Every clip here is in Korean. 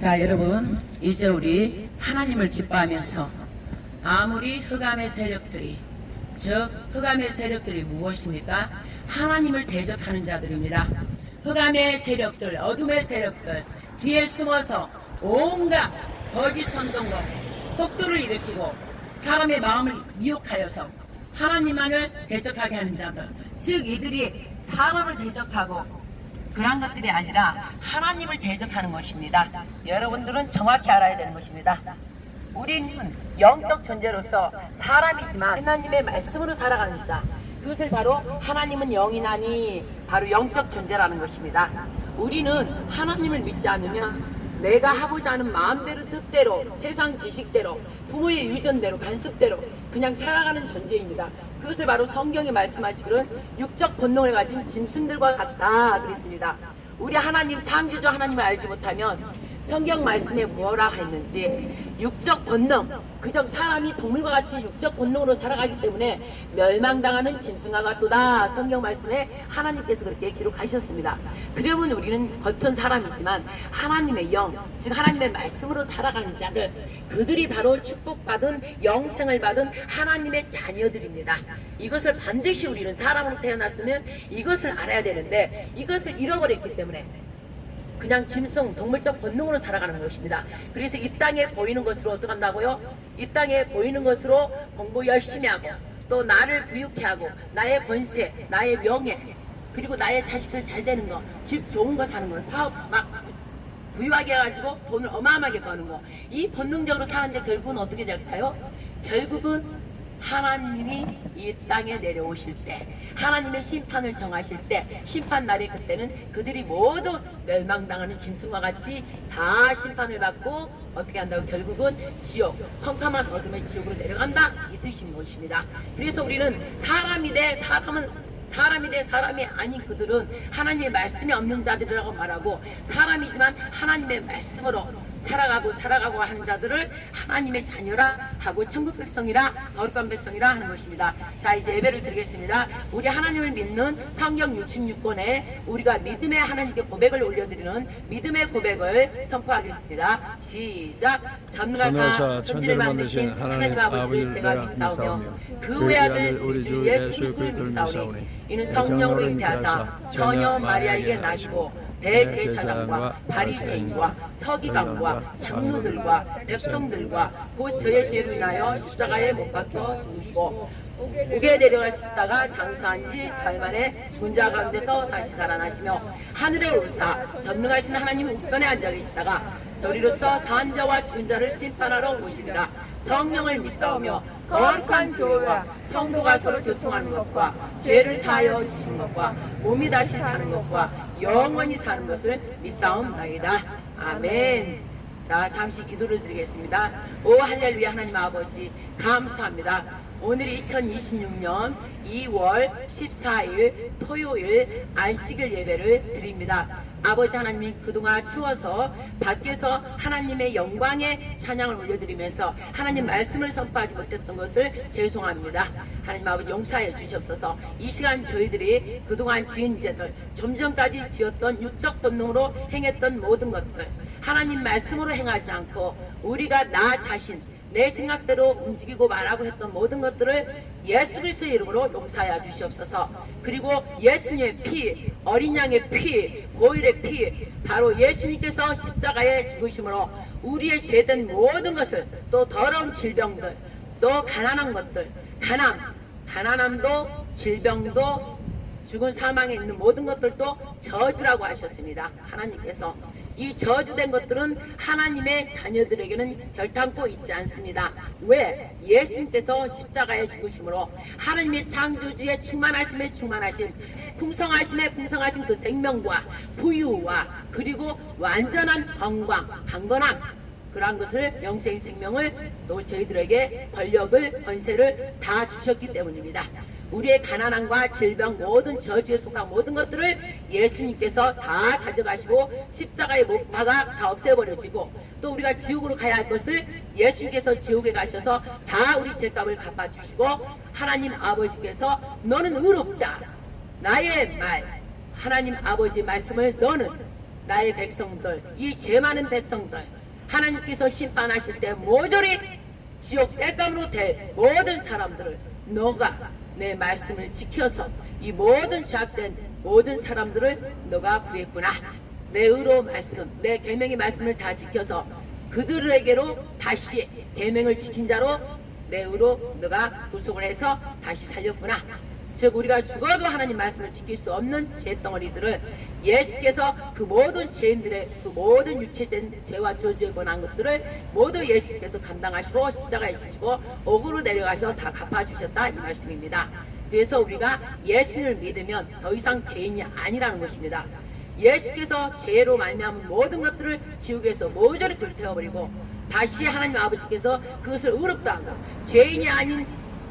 자, 여러분, 이제 우리 하나님을 기뻐하면서 아무리 흑암의 세력들이, 즉 흑암의 세력들이 무엇입니까? 하나님을 대적하는 자들입니다. 흑암의 세력들, 어둠의 세력들 뒤에 숨어서 온갖 거짓 선동과 폭도를 일으키고 사람의 마음을 미혹하여서 하나님만을 대적하게 하는 자들, 즉 이들이 사람을 대적하고 그런 것들이 아니라 하나님을 대적하는 것입니다. 여러분들은 정확히 알아야 되는 것입니다. 우리는 영적 존재로서 사람이지만 하나님의 말씀으로 살아가는 자, 그것을 바로 하나님은 영이나니 바로 영적 존재라는 것입니다. 우리는 하나님을 믿지 않으면 내가 하고자 하는 마음대로 뜻대로 세상 지식대로 부모의 유전대로 간섭대로 그냥 살아가는 존재입니다. 그것을 바로 성경이 말씀하시기를 육적 본능을 가진 짐승들과 같다 그랬습니다. 우리 하나님 창조주 하나님을 알지 못하면 성경 말씀에 뭐라 했는지 육적 본능, 그저 사람이 동물과 같이 육적 본능으로 살아가기 때문에 멸망당하는 짐승과 같도다. 성경 말씀에 하나님께서 그렇게 기록하셨습니다. 그러면 우리는 겉은 사람이지만 하나님의 영, 즉 하나님의 말씀으로 살아가는 자들, 그들이 바로 축복받은 영생을 받은 하나님의 자녀들입니다. 이것을 반드시 우리는 사람으로 태어났으면 이것을 알아야 되는데 이것을 잃어버렸기 때문에 그냥 짐승, 동물적 본능으로 살아가는 것입니다. 그래서 이 땅에 보이는 것으로 어떻게 한다고요? 이 땅에 보이는 것으로 공부 열심히 하고 또 나를 부유케 하고 나의 권세, 나의 명예, 그리고 나의 자식들 잘 되는 거, 집 좋은 거 사는 거, 사업 막 부유하게 해가지고 돈을 어마어마하게 버는 거, 이 본능적으로 사는데 결국은 어떻게 될까요? 결국은 하나님이 이 땅에 내려오실 때, 하나님의 심판을 정하실 때, 심판 날이 그때는 그들이 모두 멸망당하는 짐승과 같이 다 심판을 받고 어떻게 한다고? 결국은 지옥, 컴컴한 어둠의 지옥으로 내려간다, 이 뜻인 것입니다. 그래서 우리는 사람이 돼 사람이 아닌 그들은 하나님의 말씀이 없는 자들이라고 말하고, 사람이지만 하나님의 말씀으로 살아가고 하는 자들을 하나님의 자녀라 하고 천국 백성이라 거룩한 백성이라 하는 것입니다. 자, 이제 예배를 드리겠습니다. 우리 하나님을 믿는 성경 66권에 우리가 믿음의 하나님께 고백을 올려드리는 믿음의 고백을 선포하겠습니다. 시작. 전능하사 천지를 만드신 하나님 아버지를 제가 믿사오며 그 외아들 우리 주 예수 그리스도를 믿사오니 이는 성령으로 잉태하사 처녀 마리아에게 나시고 대제사장과 바리새인과 서기관과 장로들과 백성들과 곧 저의 죄로 인하여 십자가에 못 박혀 죽으시고 옥에 내려가시다가 장사한 지 사흘 만에 죽은 자 가운데서 다시 살아나시며 하늘에 오르사 전능하신 하나님 우편에 앉아 계시다가 저리로서 산 자와 죽은 자를 심판하러 오시리라. 성령을 믿사오며 거룩한 교회와 성도가 서로 교통하는 것과 죄를 사하여 주시는 것과 몸이 다시 사는 것과 영원히 사는 것을 믿사옵나이다. 아멘. 자, 잠시 기도를 드리겠습니다. 오 할렐루야. 하나님 아버지 감사합니다. 오늘이 2026년 2월 14일 토요일 안식일 예배를 드립니다. 아버지 하나님이 그동안 추워서 밖에서 하나님의 영광의 찬양을 올려드리면서 하나님 말씀을 선포하지 못했던 것을 죄송합니다. 하나님 아버지 용서해 주시옵소서. 이 시간 저희들이 그동안 지은 죄들, 좀 전까지 지었던 육적 본능으로 행했던 모든 것들, 하나님 말씀으로 행하지 않고 우리가 나 자신 내 생각대로 움직이고 말하고 했던 모든 것들을 예수 그리스도의 이름으로 용서하여 주시옵소서. 그리고 예수님의 피, 어린 양의 피, 보혈의 피, 바로 예수님께서 십자가에 죽으심으로 우리의 죄된 모든 것을, 또 더러운 질병들, 또 가난한 것들, 가난함도 질병도 죽은 사망에 있는 모든 것들도 저주라고 하셨습니다. 하나님께서 이 저주된 것들은 하나님의 자녀들에게는 결탄코 있지 않습니다. 왜? 예수님께서 십자가에 죽으심으로 하나님의 창조주의 충만하신 풍성하신 그 생명과 부유와 그리고 완전한 건강, 강건함, 그러한 것을 영생 생명을 또 저희들에게 권력을 권세를 다 주셨기 때문입니다. 우리의 가난함과 질병, 모든 저주에 속한 모든 것들을 예수님께서 다 가져가시고 십자가에 못 박아 다 없애버려지고, 또 우리가 지옥으로 가야 할 것을 예수님께서 지옥에 가셔서 다 우리 죄값을 갚아주시고, 하나님 아버지께서 너는 의롭다, 나의 말, 하나님 아버지 말씀을 너는 나의 백성들, 이 죄 많은 백성들, 하나님께서 심판하실 때 모조리 지옥 땔감으로 될 모든 사람들을 너가 내 말씀을 지켜서 이 모든 죄악된 모든 사람들을 너가 구했구나. 내 의로 말씀, 내 계명의 말씀을 다 지켜서 그들에게로 다시 계명을 지킨 자로 내 의로 너가 구속을 해서 다시 살렸구나. 즉 우리가 죽어도 하나님 말씀을 지킬 수 없는 죄덩어리들을 예수께서 그 모든 죄인들의 그 모든 유체된 죄와 저주에 관한 것들을 모두 예수께서 감당하시고 십자가에 지시고 옥으로 내려가셔서 다 갚아주셨다 이 말씀입니다. 그래서 우리가 예수를 믿으면 더 이상 죄인이 아니라는 것입니다. 예수께서 죄로 말미암은 모든 것들을 지옥에서 모조리 불태워버리고 다시 하나님 아버지께서 그것을 의롭다 한다. 죄인이 아닌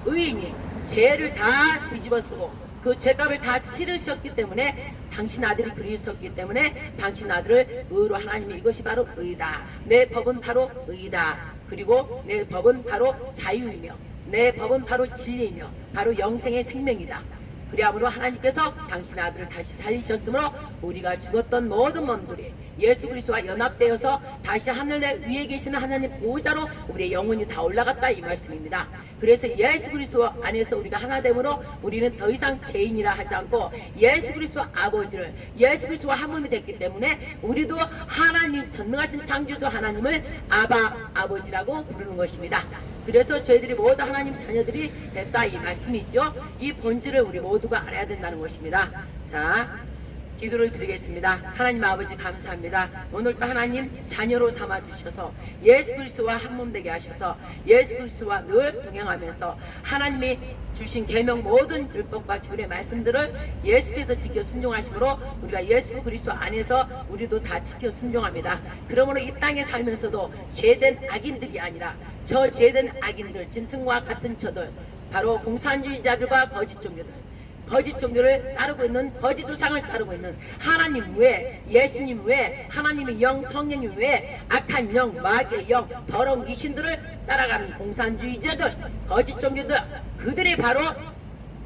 의인이 죄를 다 뒤집어쓰고 그 죄값을 다 치르셨기 때문에 당신 아들이 그리셨기 때문에 당신 아들을 의로 하나님이 이것이 바로 의다. 내 법은 바로 의다. 그리고 내 법은 바로 자유이며 내 법은 바로 진리이며 바로 영생의 생명이다. 그리함으로 하나님께서 당신 아들을 다시 살리셨으므로 우리가 죽었던 모든 몸들이 예수 그리스도와 연합되어서 다시 하늘 위에 계시는 하나님 보호자로 우리의 영혼이 다 올라갔다 이 말씀입니다. 그래서 예수 그리스도 안에서 우리가 하나됨으로 우리는 더 이상 죄인이라 하지 않고 예수 그리스도 아버지를 예수 그리스도와 한 몸이 됐기 때문에 우리도 하나님 전능하신 창조주 하나님을 아바 아버지라고 부르는 것입니다. 그래서 저희들이 모두 하나님 자녀들이 됐다 이 말씀이죠. 이 본질을 우리 모두가 알아야 된다는 것입니다. 자, 기도를 드리겠습니다. 하나님 아버지 감사합니다. 오늘도 하나님 자녀로 삼아주셔서 예수 그리스도와 한 몸 되게 하셔서 예수 그리스도와 늘 동행하면서 하나님이 주신 계명 모든 율법과 규례 말씀들을 예수께서 지켜 순종하심으로 우리가 예수 그리스도 안에서 우리도 다 지켜 순종합니다. 그러므로 이 땅에 살면서도 죄된 악인들이 아니라 저 죄된 악인들, 짐승과 같은 저들, 바로 공산주의자들과 거짓 종교들, 거짓 종교를 따르고 있는 거짓 우상을 따르고 있는 하나님 외 예수님 외 하나님의 영 성령님 외 악한 영 마귀의 영 더러운 귀신들을 따라가는 공산주의자들 거짓 종교들 그들이 바로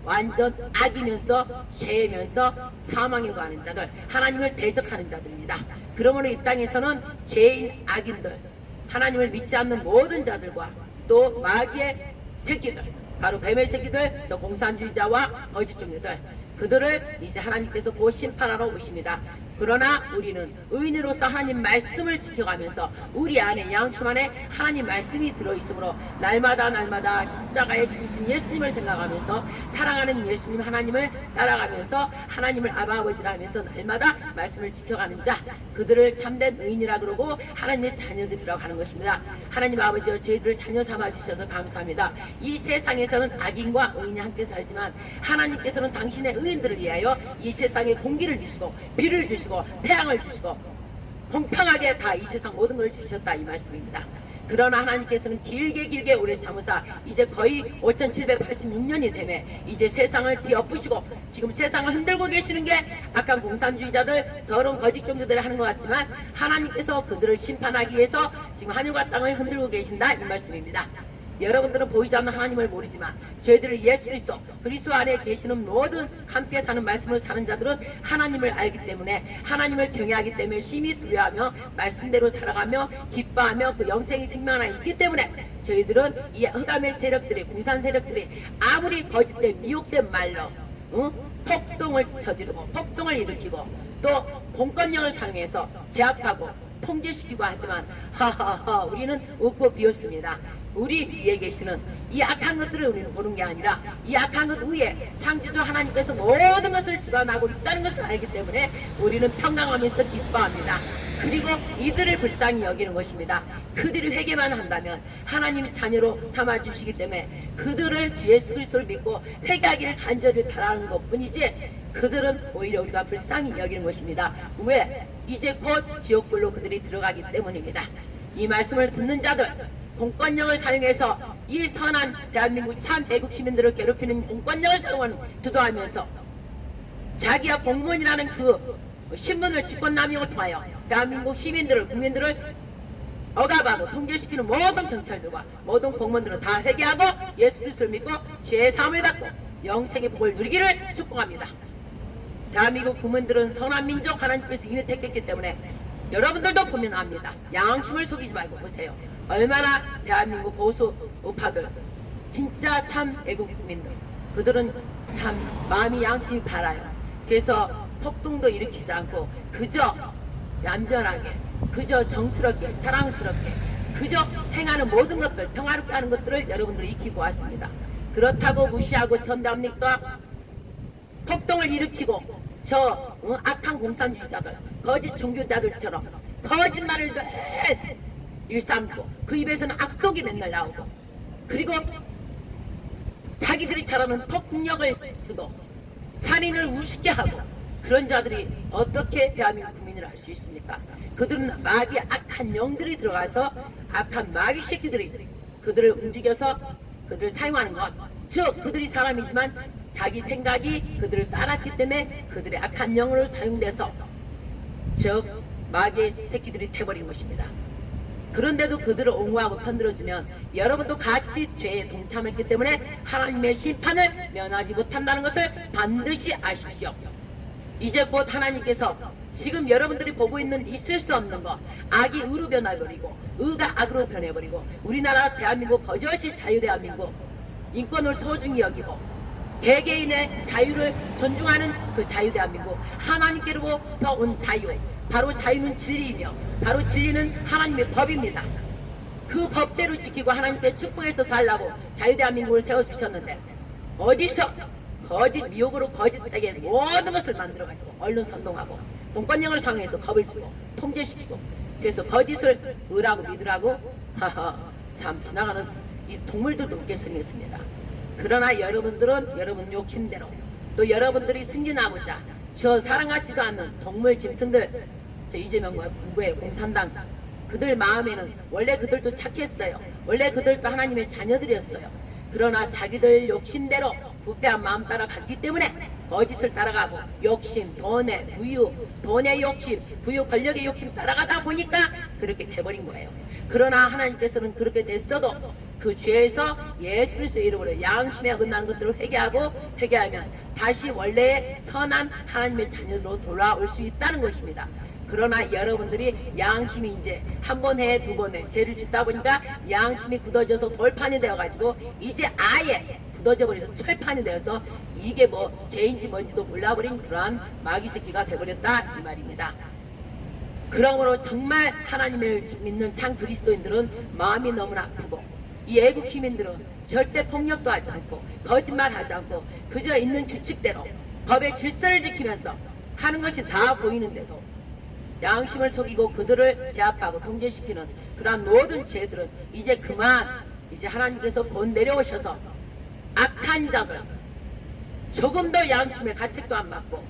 완전 악이면서 죄이면서 사망에 가는 자들 하나님을 대적하는 자들입니다. 그러므로 이 땅에서는 죄인 악인들 하나님을 믿지 않는 모든 자들과 또 마귀의 새끼들 바로 뱀의 새끼들, 저 공산주의자와 거짓 종교들 그들을 이제 하나님께서 곧 심판하러 오십니다. 그러나 우리는 의인으로서 하나님 말씀을 지켜가면서 우리 안에 양심 안에 하나님 말씀이 들어있으므로 날마다 십자가에 죽으신 예수님을 생각하면서 사랑하는 예수님 하나님을 따라가면서 하나님을 아버지라 하면서 날마다 말씀을 지켜가는 자 그들을 참된 의인이라 그러고 하나님의 자녀들이라고 하는 것입니다. 하나님 아버지여 저희들을 자녀 삼아주셔서 감사합니다. 이 세상에서는 악인과 의인이 함께 살지만 하나님께서는 당신의 의인들을 위하여 이 세상에 공기를 주시고 비를 주시고 태양을 주시고 공평하게 다 이 세상 모든 걸 주셨다 이 말씀입니다. 그러나 하나님께서는 길게 오래 참으사 이제 거의 5786년이 되매 이제 세상을 뒤엎으시고 지금 세상을 흔들고 계시는 게 악한 공산주의자들 더러운 거짓 종교들이 하는 것 같지만 하나님께서 그들을 심판하기 위해서 지금 하늘과 땅을 흔들고 계신다 이 말씀입니다. 여러분들은 보이지 않는 하나님을 모르지만 저희들을 예수 그리스도 안에 계시는 모든 함께 사는 말씀을 사는 자들은 하나님을 알기 때문에 하나님을 경외하기 때문에 심히 두려워하며 말씀대로 살아가며 기뻐하며 그 영생이 생명 안에 있기 때문에 저희들은 이 흑암의 세력들이 공산 세력들이 아무리 거짓된 미혹된 말로 폭동을 저지르고 폭동을 일으키고 또 공권력을 사용해서 제압하고 통제시키고 하지만 하하하 우리는 웃고 비웃습니다. 우리 위에 계시는 이 악한 것들을 우리는 보는 게 아니라 이 악한 것 위에 창조주 하나님께서 모든 것을 주관하고 있다는 것을 알기 때문에 우리는 평강하면서 기뻐합니다. 그리고 이들을 불쌍히 여기는 것입니다. 그들이 회개만 한다면 하나님의 자녀로 삼아주시기 때문에 그들을 주 예수 그리스도를 믿고 회개하기를 간절히 바라는 것뿐이지 그들은 오히려 우리가 불쌍히 여기는 것입니다. 왜? 이제 곧 지옥불로 그들이 들어가기 때문입니다. 이 말씀을 듣는 자들 공권력을 사용해서 이 선한 대한민국 참 애국 시민들을 괴롭히는 공권력을 사용하는 주도하면서 자기가 공무원이라는 그 신분을 직권남용을 통하여 대한민국 시민들을 국민들을 억압하고 통제시키는 모든 경찰들과 모든 공무원들은 다 회개하고 예수 그리스도를 믿고 죄의 사함을 받고 영생의 복을 누리기를 축복합니다. 대한민국 국민들은 선한 민족 하나님께서 이미 택했기 때문에 여러분들도 보면 압니다. 양심을 속이지 말고 보세요. 얼마나 대한민국 보수 우파들 진짜 참 애국 국민들 그들은 참 마음이 양심이 바라요. 그래서 폭동도 일으키지 않고 그저 얌전하게 그저 정스럽게 사랑스럽게 그저 행하는 모든 것들 평화롭게 하는 것들을 여러분들이 익히고 왔습니다. 그렇다고 무시하고 전대합니까? 폭동을 일으키고 저 악한 공산주의자들 거짓 종교자들처럼 거짓말을 늘 일삼고 그 입에서는 악독이 맨날 나오고 그리고 자기들이 잘하는 폭력을 쓰고 살인을 우습게 하고 그런 자들이 어떻게 대한민국 국민을 알 수 있습니까? 그들은 마귀의 악한 영들이 들어가서 악한 마귀 새끼들이 그들을 움직여서 그들을 사용하는 것, 즉 그들이 사람이지만 자기 생각이 그들을 따랐기 때문에 그들의 악한 영으로 사용돼서 즉 마귀의 새끼들이 돼버린 것입니다. 그런데도 그들을 옹호하고 편들어주면 여러분도 같이 죄에 동참했기 때문에 하나님의 심판을 면하지 못한다는 것을 반드시 아십시오. 이제 곧 하나님께서 지금 여러분들이 보고 있는 있을 수 없는 것 악이 의로 변해버리고 의가 악으로 변해버리고 우리나라 대한민국 버젓이 자유대한민국 인권을 소중히 여기고 개개인의 자유를 존중하는 그 자유대한민국 하나님께로부터 온 자유 바로 자유는 진리이며 바로 진리는 하나님의 법입니다. 그 법대로 지키고 하나님께 축복해서 살라고 자유대한민국을 세워주셨는데 어디서 거짓 미혹으로 거짓되게 모든 것을 만들어가지고 언론 선동하고 공권력을 사용해서 겁을 주고 통제시키고 그래서 거짓을 의라고 믿으라고 하하 참 지나가는 이 동물들도 웃게 생겼습니다. 그러나 여러분들은 여러분 욕심대로 또 여러분들이 승진하고자 저 사람 같지도 않는 동물 짐승들 저 이재명과 누구의 공산당 그들 마음에는 원래 그들도 착했어요. 원래 그들도 하나님의 자녀들이었어요. 그러나 자기들 욕심대로 부패한 마음 따라 갔기 때문에 거짓을 따라가고 욕심, 돈의 부유, 돈의 욕심, 부유, 권력의 욕심 따라가다 보니까 그렇게 돼버린 거예요. 그러나 하나님께서는 그렇게 됐어도 그 죄에서 예수 그리스도의 이름으로 양심에 어긋나는 것들을 회개하면 다시 원래의 선한 하나님의 자녀로 돌아올 수 있다는 것입니다. 그러나 여러분들이 양심이 이제 한 번 해, 두 번 해, 죄를 짓다 보니까 양심이 굳어져서 돌판이 되어가지고 이제 아예 굳어져 버려서 철판이 되어서 이게 뭐 죄인지 뭔지도 몰라버린 그러한 마귀 새끼가 돼버렸다 이 말입니다. 그러므로 정말 하나님을 믿는 참 그리스도인들은 마음이 너무나 아프고 이 애국 시민들은 절대 폭력도 하지 않고 거짓말하지 않고 그저 있는 규칙대로 법의 질서를 지키면서 하는 것이 다 보이는데도 양심을 속이고 그들을 제압하고 통제시키는 그러한 모든 죄들은 이제 그만 이제 하나님께서 곧 내려오셔서 악한 자들 조금 더 양심의 가책도 안 받고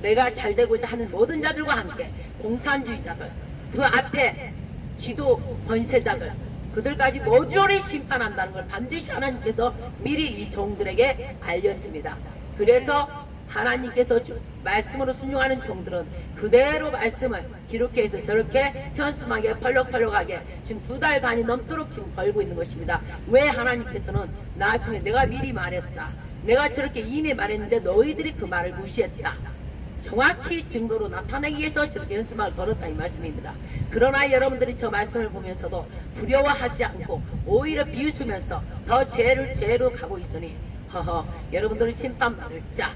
내가 잘되고자 하는 모든 자들과 함께 공산주의자들 그 앞에 지도 권세자들 그들까지 모조리 심판한다는 걸 반드시 하나님께서 미리 이 종들에게 알렸습니다. 그래서 하나님께서 말씀으로 순종하는 종들은 그대로 말씀을 기록해서 저렇게 현수막에 펄럭펄럭하게 지금 2달 반이 넘도록 지금 걸고 있는 것입니다. 왜 하나님께서는 나중에 내가 미리 말했다. 내가 저렇게 이미 말했는데 너희들이 그 말을 무시했다. 정확히 증거로 나타내기 위해서 저렇게 현수막을 걸었다 이 말씀입니다. 그러나 여러분들이 저 말씀을 보면서도 두려워하지 않고 오히려 비웃으면서 더 죄로 가고 있으니 여러분들이 심판받을 자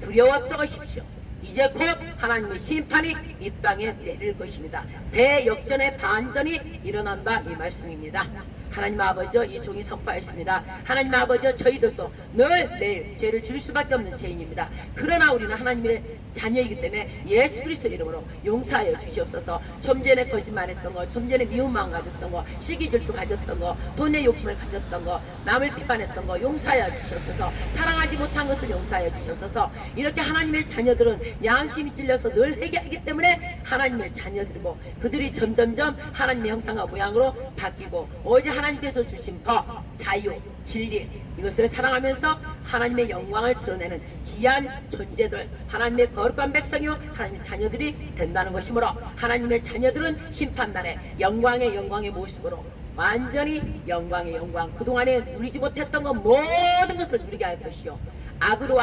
두려워 떠가십시오. 이제 곧 하나님의 심판이 이 땅에 내릴 것입니다. 대역전의 반전이 일어난다 이 말씀입니다. 하나님 아버지 이 종이 선포하였습니다. 하나님 아버지 저희들도 늘 내일 죄를 지을 수밖에 없는 죄인입니다. 그러나 우리는 하나님의 자녀이기 때문에 예수 그리스도 이름으로 용서하여 주시옵소서. 좀 전에 거짓말했던 거, 좀 전에 미운 마음 가졌던 거, 시기 질투 가졌던 거, 돈의 욕심을 가졌던 거, 남을 비판했던 거 용서하여 주시옵소서. 사랑하지 못한 것을 용서하여 주시옵소서. 이렇게 하나님의 자녀들은 양심이 찔려서 늘 회개하기 때문에 하나님의 자녀들이고 그들이 점점점 하나님의 형상과 모양으로 바뀌고 오직 하나님께서 주신 법, 자유, 진리 이것을 사랑하면서 하나님의 영광을 드러내는 귀한 존재들 하나님의 거룩한 백성이요 하나님의 자녀들이 된다는 것이므로 하나님의 자녀들은 심판날에 영광의 모습으로 완전히 영광의 영광 그동안에 누리지 못했던 것 모든 것을 누리게 할 것이요 악으로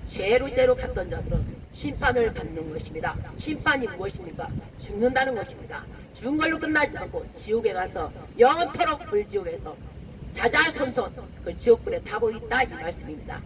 죄로 갔던 자들은 심판을 받는 것입니다. 심판이 무엇입니까? 죽는다는 것입니다. 죽은 걸로 끝나지 않고 지옥에 가서 영원토록 불지옥에서 자자손손 그 지옥불에 타고 있다, 이 말씀입니다.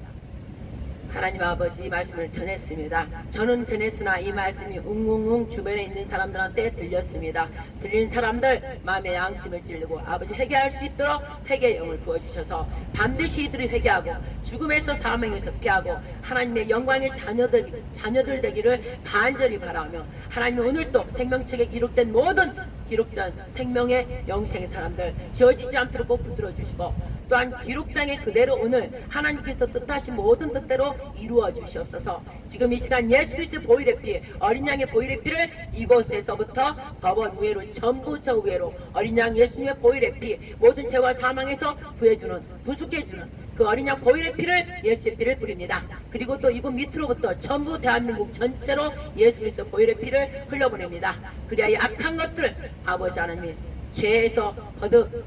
하나님 아버지 말씀을 전했습니다. 저는 전했으나 이 말씀이 웅웅웅 주변에 있는 사람들한테 들렸습니다. 들린 사람들 마음의 양심을 찔르고 아버지 회개할 수 있도록 회개의 영을 부어주셔서 반드시 이들이 회개하고 죽음에서 사망에서 피하고 하나님의 영광의 자녀들 되기를 간절히 바라며, 하나님 오늘도 생명책에 기록된 모든 기록장 생명의 영생의 사람들 지어지지 않도록 꼭 붙들어 주시고, 또한 기록장에 그대로 오늘 하나님께서 뜻하신 모든 뜻대로 이루어 주시옵소서. 지금 이 시간 예수 그리스도의 보혈의 피, 어린 양의 보혈의 피를 이곳에서부터 법원 우회로 전부 저 우회로 어린 양 예수님의 보혈의 피, 모든 죄와 사망에서 구해주는, 구속해주는 그 어린 양 보혈의 피를, 예수의 피를 뿌립니다. 그리고 또 이곳 밑으로부터 전부 대한민국 전체로 예수 그리스도 보혈의 피를 흘려보냅니다. 그래야 이 악한 것들 아버지 하나님 죄에서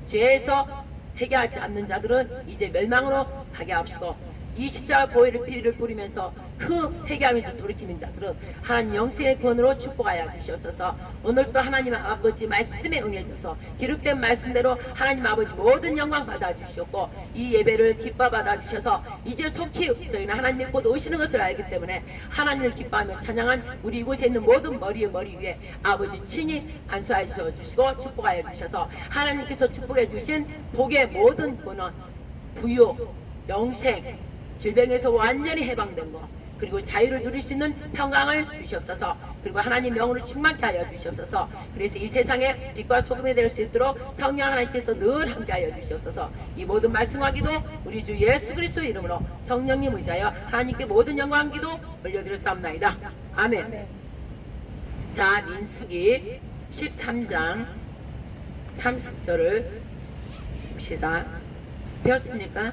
죄에서 회개하지 않는 자들은 이제 멸망으로 가게 하옵시고, 이 십자가 보혈의 피를 뿌리면서 그 회개하면서 돌이키는 자들은 하나님 영생의 구원으로 축복하여 주시옵소서. 오늘도 하나님 아버지 말씀에 응해져서 기록된 말씀대로 하나님 아버지 모든 영광 받아주시옵고, 이 예배를 기뻐 받아주셔서 이제 속히 저희는 하나님의 곧 오시는 것을 알기 때문에 하나님을 기뻐하며 찬양한 우리 이곳에 있는 모든 머리 위에 아버지 친히 안수하여 주시고 축복하여 주셔서 하나님께서 축복해 주신 복의 모든 본원, 부유, 영생, 질병에서 완전히 해방된 것, 그리고 자유를 누릴 수 있는 평강을 주시옵소서. 그리고 하나님 영으로 충만케 하여 주시옵소서. 그래서 이 세상에 빛과 소금이 될 수 있도록 성령 하나님께서 늘 함께하여 주시옵소서. 이 모든 말씀과 기도 우리 주 예수 그리스도 이름으로 성령님 의지하여 하나님께 모든 영광 기도 올려드렸사옵나이다. 아멘. 자, 민수기 13장 30절을 봅시다. 배웠습니까?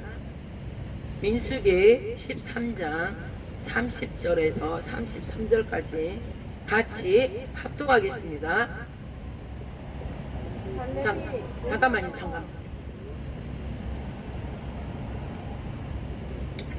민수기 13장 30절에서 33절까지 같이 합독하겠습니다. 잠깐만요.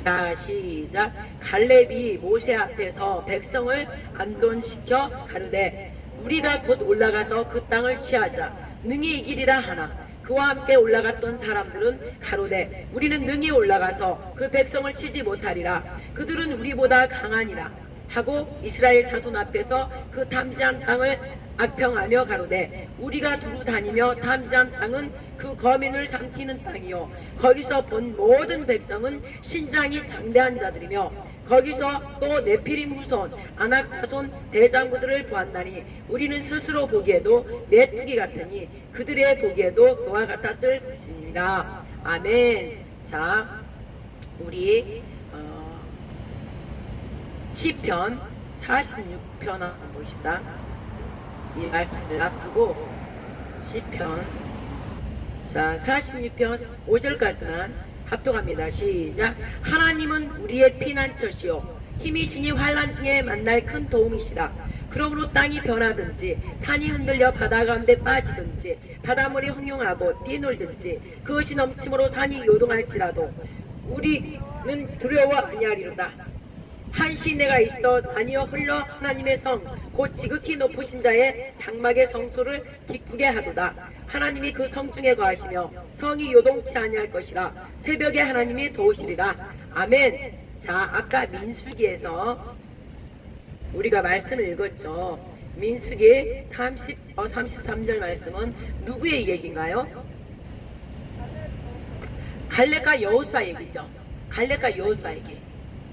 자, 시작. 갈렙이 모세 앞에서 백성을 안돈시켜 가르되 우리가 곧 올라가서 그 땅을 취하자 능히 이기리라 하나, 그와 함께 올라갔던 사람들은 가로되 우리는 능히 올라가서 그 백성을 치지 못하리라, 그들은 우리보다 강하니라 하고 이스라엘 자손 앞에서 그 탐지한 땅을 악평하며 가로되 우리가 두루 다니며 탐지한 땅은 그 거민을 삼키는 땅이요 거기서 본 모든 백성은 신장이 장대한 자들이며 거기서 또 네피림 후손 아낙 자손 대장부들을 보았나니 우리는 스스로 보기에도 메뚜기 같으니 그들의 보기에도 그와 같았을 것이니라. 아멘. 자, 우리 시편 46편 한번 봅시다. 이 말씀을 놔두고 시편, 자 46편 5절까지만 합독합니다. 시작. 하나님은 우리의 피난처시요 힘이시니 환난 중에 만날 큰 도움이시라. 그러므로 땅이 변하든지 산이 흔들려 바다 가운데 빠지든지 바닷물이 흥용하고 뛰놀든지 그것이 넘침으로 산이 요동할지라도 우리는 두려워 아니하리로다. 한 시내가 있어 아니여 흘러 하나님의 성 곧 지극히 높으신 자의 장막의 성소를 기쁘게 하도다. 하나님이 그 성 중에 거하시며 성이 요동치 아니할 것이라. 새벽에 하나님이 도우시리라. 아멘. 자, 아까 민수기에서 우리가 말씀을 읽었죠. 민수기 33절 말씀은 누구의 얘기인가요? 갈렙과 여호수아 얘기죠. 갈렙과 여호수아 얘기.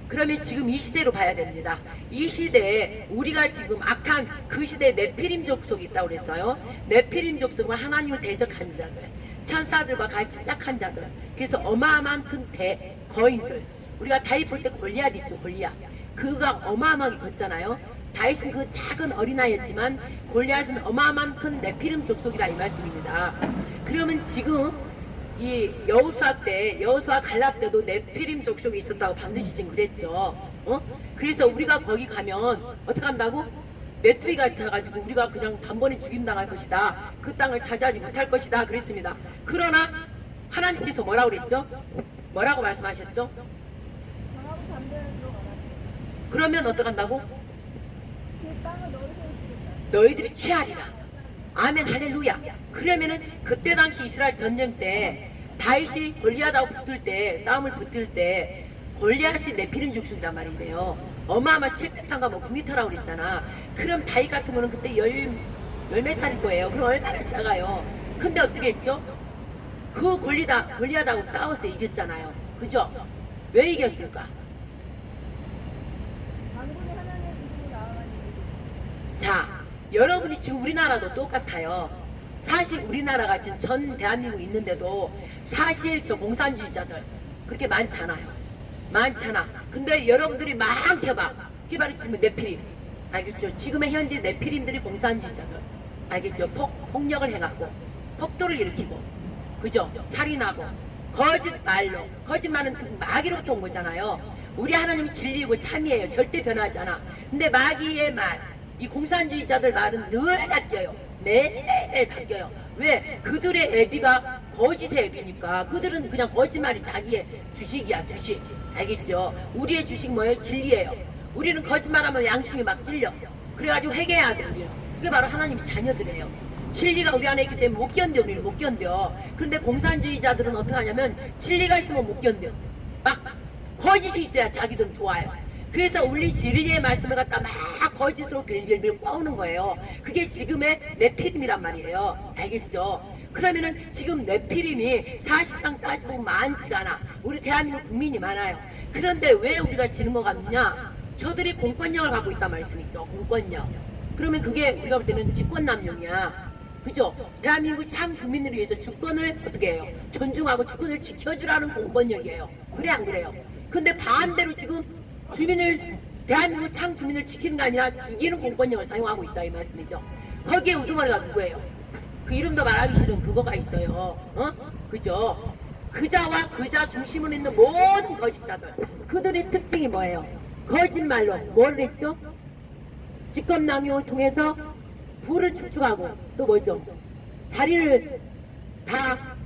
그러면 지금 이 시대로 봐야 됩니다. 이 시대에 우리가 지금 악한 그 시대에 네피림 족속이 있다고 그랬어요. 네피림 족속은 하나님을 대적하는 자들, 천사들과 같이 짝한 자들, 그래서 어마어마한 큰 거인들, 우리가 다윗 볼 때 골리앗 있죠. 골리앗. 그가 어마어마하게 컸잖아요. 다윗은 그 작은 어린아이였지만 골리앗은 어마어마한 큰 네피림 족속이라 이 말씀입니다. 그러면 지금 이 여호수아 때, 여호수아 갈렙 때도 네피림 족속이 있었다고 반드시 지금 그랬죠. 그래서 우리가 거기 가면 어떻게 한다고? 메뚜기 같아가지고 우리가 그냥 단번에 죽임당할 것이다. 그 땅을 차지하지 못할 것이다. 그랬습니다. 그러나 하나님께서 뭐라고 그랬죠? 뭐라고 말씀하셨죠? 그러면 어떡한다고? 그 땅을 너희들이 주겠다. 너희들이 취하리라. 아멘 할렐루야. 그러면은 그때 당시 이스라엘 전쟁 때 다윗이 골리앗하고 붙을 때 싸움을 붙을 때 골리앗이 네피림 족속이란 말이래요. 어마어마 7m인가 뭐 9m라고 그랬잖아. 그럼 다윗 같은 거는 그때 열몇 살일 거예요. 그럼 얼마나 작아요. 근데 어떻게 했죠? 그 골리앗하고 싸워서 이겼잖아요. 그죠? 왜 이겼을까? 만군의 하나님의 이름으로 나아가는 자, 여러분이 지금 우리나라도 똑같아요. 사실 우리나라가 지금 전 대한민국 있는데도 사실 저 공산주의자들 그렇게 많잖아요. 많잖아. 근데 여러분들이 많게봐. 그게 바로 지금 네피림. 알겠죠? 지금의 현재 네피림들이 공산주의자들. 알겠죠? 폭력을 해갖고 폭도를 일으키고 그죠? 살인하고 거짓말로 거짓말은 마귀로부터 온 거잖아요. 우리 하나님이 진리이고 참이에요. 절대 변하지 않아. 근데 마귀의 말, 이 공산주의자들 말은 늘 바뀌어요. 매일 바뀌어요. 왜? 그들의 애비가 거짓의 애비니까. 그들은 그냥 거짓말이 자기의 주식이야, 주식. 알겠죠? 우리의 주식 뭐예요? 진리예요. 우리는 거짓말하면 양심이 막 찔려. 그래가지고 회개해야 돼, 우리는. 그게 바로 하나님의 자녀들이에요. 진리가 우리 안에 있기 때문에 못 견뎌, 우리는 못 견뎌. 그런데 공산주의자들은 어떻게 하냐면 진리가 있으면 못 견뎌. 막 거짓이 있어야 자기들은 좋아요. 그래서 우리 진리의 말씀을 갖다 막 거짓으로 빌빌빌 꽈우는 거예요. 그게 지금의 네피림이란 말이에요. 알겠죠? 그러면은 지금 네피림이 사실상 따지고 많지가 않아. 우리 대한민국 국민이 많아요. 그런데 왜 우리가 지는 것 같느냐? 저들이 공권력을 갖고 있단 말씀이죠. 공권력. 그러면 그게 우리가 볼 때는 집권남용이야. 그죠? 대한민국 참 국민을 위해서 주권을 어떻게 해요? 존중하고 주권을 지켜주라는 공권력이에요. 그래 안 그래요? 근데 반대로 지금 주민을 대한민국 참 주민을 지키는 게 아니라 죽이는 공권력을 사용하고 있다 이 말씀이죠. 거기에 우두머리가 누구예요? 그 이름도 말하기 싫은 그거가 있어요. 어? 그죠? 그자와 그자 중심으로 있는 모든 거짓자들 그들의 특징이 뭐예요? 거짓말로 뭘 했죠? 직권남용을 통해서 부를 축축하고 또 뭐죠? 자리를 다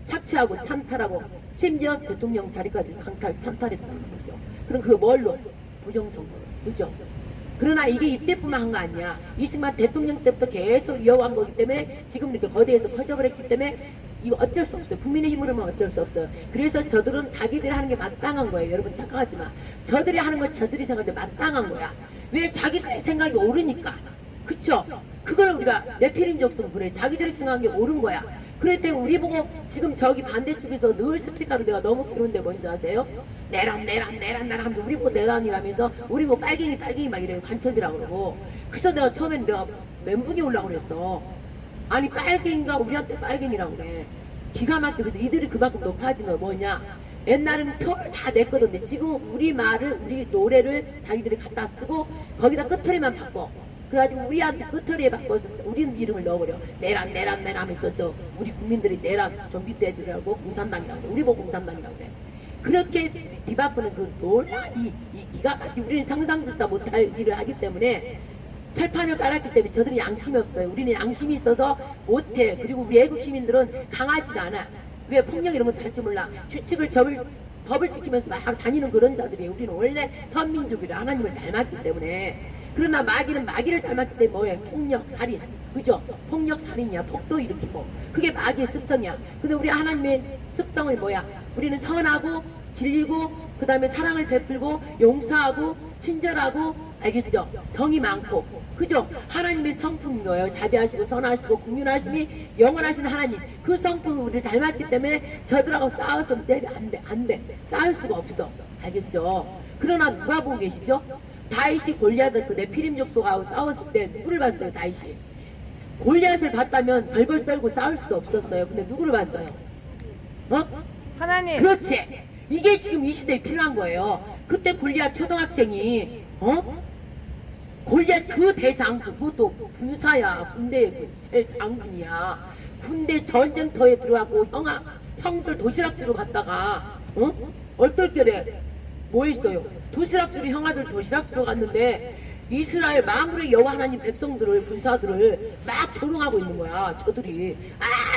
착취하고 찬탈하고 심지어 대통령 자리까지 강탈 찬탈했다는 거죠. 그럼 그거 뭘로? 부정선거로. 그죠? 그러나 이게 이때뿐만 한 거 아니야. 이승만 대통령 때부터 계속 이어간 거기 때문에 지금 이렇게 거대해서 커져버렸기 때문에 이거 어쩔 수 없어요. 국민의 힘으로만 어쩔 수 없어요. 그래서 저들은 자기들이 하는 게 마땅한 거예요. 여러분 착각하지 마. 저들이 하는 걸 저들이 생각할 때 마땅한 거야. 왜? 자기들의 생각이 옳으니까. 그쵸? 그걸 우리가 네피림 족속 그래. 자기들이 생각한 게 옳은 거야. 그럴 때 우리 보고 지금 저기 반대쪽에서 늘 스피커로 내가 너무 괴로운데 뭔지 아세요? 내란 하면서 우리 보고 내란이라면서 우리 보고 빨갱이 막 이래요. 간첩이라고 그러고. 그래서 내가 처음엔 내가 멘붕이 올라고 그랬어. 아니 빨갱이가 우리한테 빨갱이라고 그래. 기가 막혀. 그래서 이들이 그만큼 높아진 거 뭐냐? 옛날에는 표를 다 냈거든요. 지금 우리 말을 우리 노래를 자기들이 갖다 쓰고 거기다 끄트리만 바꿔. 그래가지고 우리한테 끄트리에 바꿔서 우리는 이름을 넣어버려. 내란 하면서 저 우리 국민들이 내란 좀비 때들이라고 공산당이라고 해. 우리 보고 공산당이라고 해. 그렇게 뒤바꾸는 그 논란이 이 기가 막히게 우리는 상상조차 못할 일을 하기 때문에 철판을 깔았기 때문에 저들은 양심이 없어요. 우리는 양심이 있어서 못해. 그리고 우리 애국 시민들은 강하지가 않아. 왜 폭력 이런 건 할 줄 몰라. 법을 지키면서 막 다니는 그런 자들이에요. 우리는 원래 선민족이라 하나님을 닮았기 때문에. 그러나 마귀는 마귀를 닮았기 때문에 뭐예요? 폭력, 살인. 그죠? 폭력, 살인이야. 폭도 일으키고. 그게 마귀의 습성이야. 근데 우리 하나님의 습성은 뭐야? 우리는 선하고 진리고 그 다음에 사랑을 베풀고 용서하고 친절하고 알겠죠? 정이 많고 그죠? 하나님의 성품인 거예요. 자비하시고 선하시고 국률하심이 영원하신 하나님 그 성품을 우리를 닮았기 때문에 저들하고 싸워서 안돼 싸울 수가 없어. 알겠죠? 그러나 누가 보고 계시죠? 다윗이 골리앗을 그 네피림 족속하고 싸웠을 때 누구를 봤어요? 다윗이 골리앗을 봤다면 벌벌 떨고 싸울 수도 없었어요. 근데 누구를 봤어요? 어? 하나님. 그렇지. 이게 지금 이 시대에 필요한 거예요. 그때 골리앗 초등학생이 골리앗 그 대장수 그것도 군사야. 군대 그 제일 장군이야. 군대 전쟁터에 들어가고 형들 도시락주로 갔다가 얼떨결에 뭐 있어요? 도시락주로 형아들 도시락주로 갔는데 이스라엘 망군의 여호와 하나님 백성들을 군사들을 막 조롱하고 있는 거야. 저들이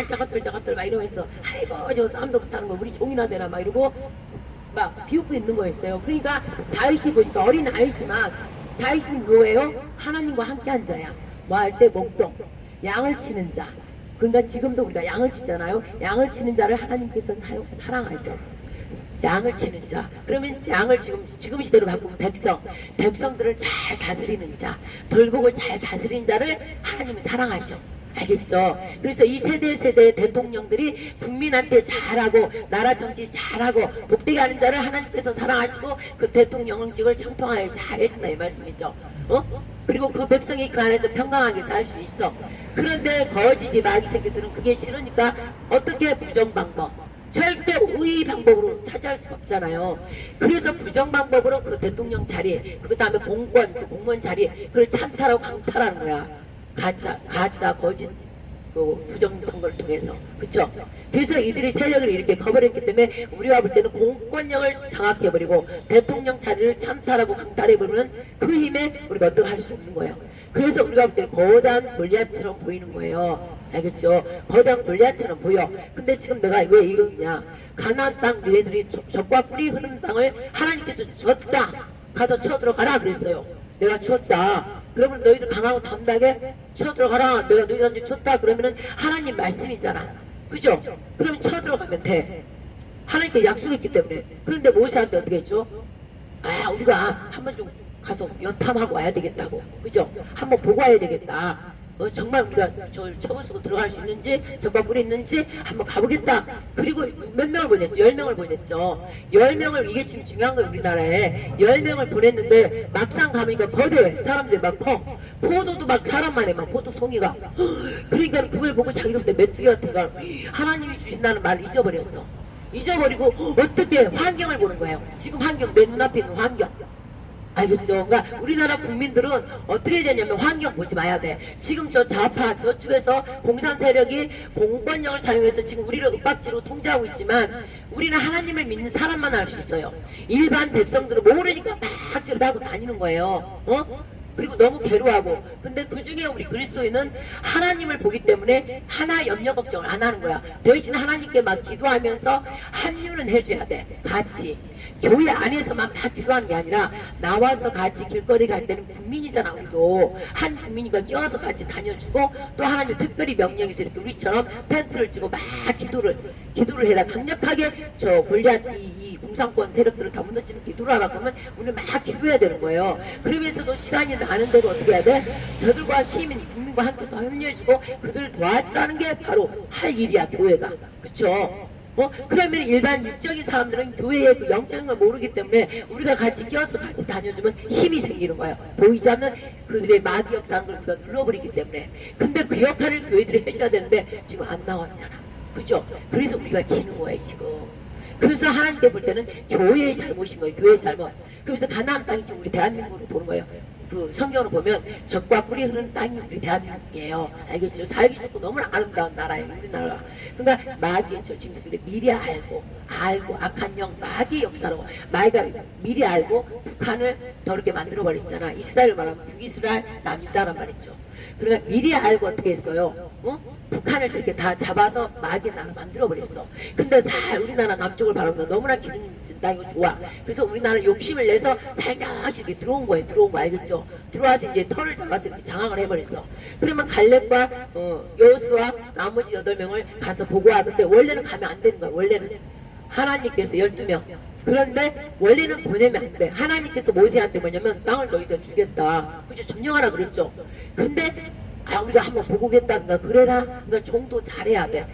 저것들 막 이러면서 아이고 저 싸움도 못하는 거 우리 종이나 되나 막 이러고 막 비웃고 있는 거였어요. 그러니까 다윗이 보니까 어린 아이지만 다윗은 뭐예요? 하나님과 함께 한 자야. 뭐 할 때 목동, 양을 치는 자. 그러니까 지금도 우리가 양을 치잖아요. 양을 치는 자를 하나님께서 사랑하셔. 양을 치는 자. 그러면 양을 지금 시대로 바꾸면 백성들을 잘 다스리는 자, 덜복을 잘 다스리는 자를 하나님이 사랑하셔. 알겠죠? 그래서 이 세대의 대통령들이 국민한테 잘하고 나라 정치 잘하고 복되게 하는 자를 하나님께서 사랑하시고 그 대통령직을 청통하게 잘 해준다 이 말씀이죠. 그리고 그 백성이 그 안에서 평강하게 살 수 있어. 그런데 거짓이 마귀 새끼들은 그게 싫으니까 어떻게 부정방법, 절대 우의 방법으로 차지할 수 없잖아요. 그래서 부정방법으로 그 대통령 자리, 그 다음에 공무원, 그 공무원 자리, 그걸 찬탈하고 강탈하는 거야. 가짜, 거짓, 그 부정선거를 통해서. 그쵸? 그래서 이들이 세력을 이렇게 거버렸기 때문에 우리가 볼 때는 공권력을 장악해버리고 대통령 자리를 찬탈하고 강탈해버리면 그 힘에 우리가 어떻게 할 수 없는 거예요. 그래서 우리가 볼 때는 거대한 골리앗처럼 보이는 거예요. 알겠죠? 거대한 골리앗처럼 보여. 근데 지금 내가 왜 이거냐? 가나안 땅 너희들이 젖과 꿀이 흐르는 땅을 하나님께서 줬다. 가서 쳐들어가라 그랬어요. 내가 주었다. 그러면 너희들 강하고 담대하게 쳐들어가라. 내가 너희들한테 줬다. 그러면은 하나님 말씀이잖아. 그죠? 그러면 쳐들어가면 돼. 하나님께 약속했기 때문에. 그런데 모세한테 어떻게 했죠? 아, 우리가 한번 좀 가서 연탐하고 와야 되겠다고. 그죠? 한번 보고 와야 되겠다. 정말 우리가 저를 쳐부수고 들어갈 수 있는지, 적과 꿀이 있는지 한번 가보겠다. 그리고 몇 명을 보냈죠? 10명을 보냈죠. 10명을, 이게 지금 중요한 거예요. 우리나라에 10명을 보냈는데 막상 가보니까 거대 사람들이 막 포도도 막 사람만 해, 막 포도 송이가. 그러니까 그걸 보고 자기도 그때 메뚜기 같은 걸 하나님이 주신다는 말을 잊어버렸어. 잊어버리고 어떻게 환경을 보는 거예요. 지금 환경, 내 눈앞에 있는 환경. 알겠죠? 그러니까 우리나라 국민들은 어떻게 되냐면 환경 보지 마야 돼. 지금 저 좌파 저쪽에서 공산 세력이 공권력을 사용해서 지금 우리를 윽박지로 통제하고 있지만 우리는 하나님을 믿는 사람만 알 수 있어요. 일반 백성들은 모르니까 막 저러고 다니는 거예요. 그리고 너무 괴로워하고. 근데 그 중에 우리 그리스도인은 하나님을 보기 때문에 하나 염려 걱정을 안 하는 거야. 대신 하나님께 막 기도하면서 합류는 해줘야 돼. 같이. 교회 안에서만 막 기도하는 게 아니라 나와서 같이 길거리 갈 때는 국민이잖아. 우리도 한 국민이니까 껴서 같이 다녀주고, 또 하나님 특별히 명령해서 이렇게 우리처럼 텐트를 치고 막 기도를 해라. 강력하게 저 골리앗 이 공산권 세력들을 다 무너뜨리는 기도를 하라 그러면 우리는 막 기도해야 되는 거예요. 그러면서도 시간이 나는 대로 어떻게 해야 돼? 저들과 시민 국민과 함께 더 협력해주고 그들을 도와주라는 게 바로 할 일이야. 교회가. 그쵸? 그러면 일반 육적인 사람들은 교회의 그 영적인 걸 모르기 때문에 우리가 같이 껴서 같이 다녀주면 힘이 생기는 거예요. 보이지 않는 그들의 마귀 역사를 우리가 눌러버리기 때문에. 근데 그 역할을 교회들이 해줘야 되는데 지금 안 나왔잖아. 그죠? 그래서 우리가 지는 거예요 지금. 그래서 하나님께 볼 때는 교회의 잘못인 거예요. 교회의 잘못. 그래서 가나안 땅이 지금 우리 대한민국으로 보는 거예요. 그 성경으로 보면 젖과 꿀이 흐르는 땅이 우리 대한민국이에요. 알겠죠? 살기 좋고 너무나 아름다운 나라예요. 우리나라. 그러니까 마귀의 저 짐승들이 미리 알고 악한 영 마귀의 역사로 마귀가 미리 알고 북한을 더럽게 만들어 버렸잖아. 이스라엘 말하면 북이스라엘 남유다란 말이죠. 그러니까 미리 알고 어떻게 했어요? 북한을 저렇게 다 잡아서 마귀의 나라 만들어 버렸어. 근데 우리나라 남쪽을 바라보면 너무나 기름 땅이고 좋아. 그래서 우리나라 욕심을 내서 살며시 이렇게 들어온 거예요. 들어온 거 알겠죠? 들어와서 이제 털을 잡아서 이렇게 장악을 해버렸어. 그러면 갈렙과 여호수아 나머지 8명을 가서 보고하. 근데 원래는 가면 안 되는 거야. 원래는 하나님께서 12명. 그런데 원래는 보내면 안 돼. 하나님께서 모세한테 뭐냐면 땅을 너희들 주겠다. 그죠? 점령하라 그랬죠. 근데 우리가 한번 보고 오겠다. 그러니까 그래라. 그러니까 종도 잘해야 돼.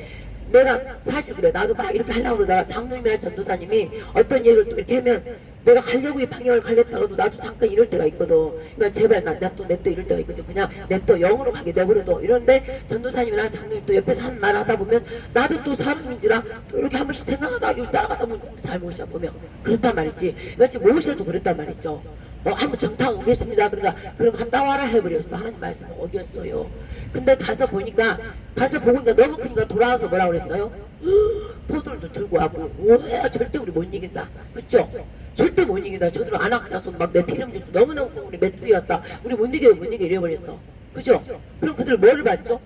내가 사실 그래. 나도 막 이렇게 하려고 그러다가 장로님이나 전도사님이 어떤 얘기를 또 이렇게 하면 내가 가려고 이 방향을 갈렸다가도 나도 잠깐 이럴 때가 있거든. 그러니까 제발 내 또 이럴 때가 있거든. 그냥 내 또 영으로 가게 내버려둬. 이런데 전도사님이나 장로님 또 옆에서 하는 말 하다 보면 나도 또 사람인지라 또 이렇게 한 번씩 생각하다 이걸 따라가다 보면 잘못이야 보면. 그렇단 말이지. 그러니까 지금 모세도 그랬단 말이죠. 한번 정탐 오겠습니다. 그러니까 그럼 갔다 와라 해버렸어. 하나님 말씀을 어겼어요. 근데 가서 보니까 보니까 너무 크니까 돌아와서 뭐라 그랬어요? 포도를 들고 와고 절대 우리 못 이긴다. 그쵸? 절대 못 이긴다. 저들 안악자손 막 내 피름 좀 너무너무 큰 우리 메뚜기였다. 우리 못 이겨 이래버렸어. 그죠? 그럼 그들 뭐를 봤죠?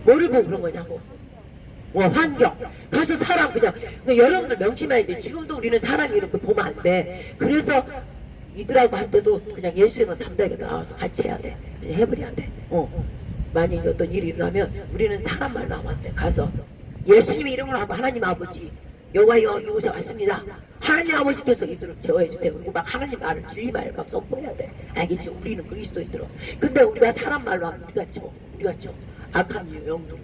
뭐를 보고 그런 거냐고. 환경. 가서 사람 그냥. 그러니까 여러분들 명심해야 돼. 지금도 우리는 사람이 이렇게 보면 안 돼. 그래서 이들하고 할 때도 그냥 예수님은 담대하게 나와서 같이 해야 돼. 그냥 해버려야 돼. 만약에 어떤 일이 일어나면 우리는 사람 말로 하면 안 돼. 가서 예수님의 이름으로 하고 하나님 아버지 여호와여 이곳에 왔습니다. 하나님 아버지께서 이들을 제어해 주세요. 그리고 막 하나님 말을 진리 말을 막 선포해야 돼. 알겠죠? 우리는 그리스도인들어. 근데 우리가 사람 말로 하면 우리가 죠 악한 영도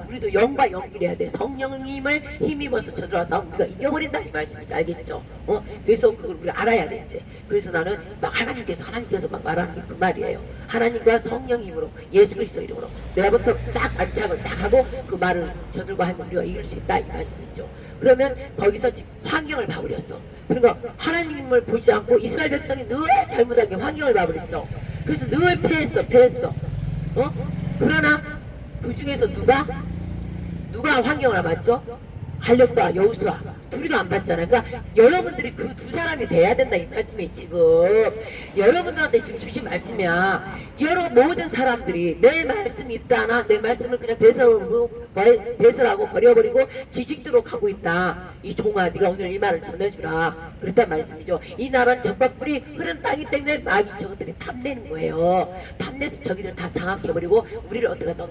우리도 영과 연결해야 돼. 성령님을 힘입어서 저들어서 우리가 이겨버린다 이 말씀이죠. 알겠죠? 그래서 그걸 우리가 알아야 돼 이제. 그래서 나는 막 하나님께서 막 말하는 게 그 말이에요. 하나님과 성령님으로 예수 그리스도 이름으로 내가부터 딱 안착을 딱 하고 그 말을 저들과 하면 우리가 이길 수 있다 이 말씀이죠. 그러면 거기서 지금 환경을 봐버렸어. 그러니까 하나님을 보지 않고 이스라엘 백성이 늘 잘못한 게 환경을 봐버렸죠. 그래서 늘 패했어. 그러나 그 중에서 누가 환경을 맞죠? 갈렙과 여호수아 둘이가 안 받잖아요. 그러니까 여러분들이 그 두 사람이 돼야 된다 이 말씀이 지금 여러분들한테 지금 주신 말씀이야. 모든 사람들이 내 말씀이 있다나 내 말씀을 그냥 배설하고 버려버리고 지식도록 하고 있다. 이 종아 네가 오늘 이 말을 전해주라. 그랬단 말씀이죠. 이 나라는 적박불이 흐른 땅이 때문에 마귀 저것들이 탐내는 거예요. 탐내서 저기들 다 장악해버리고 우리를 어떻게 하다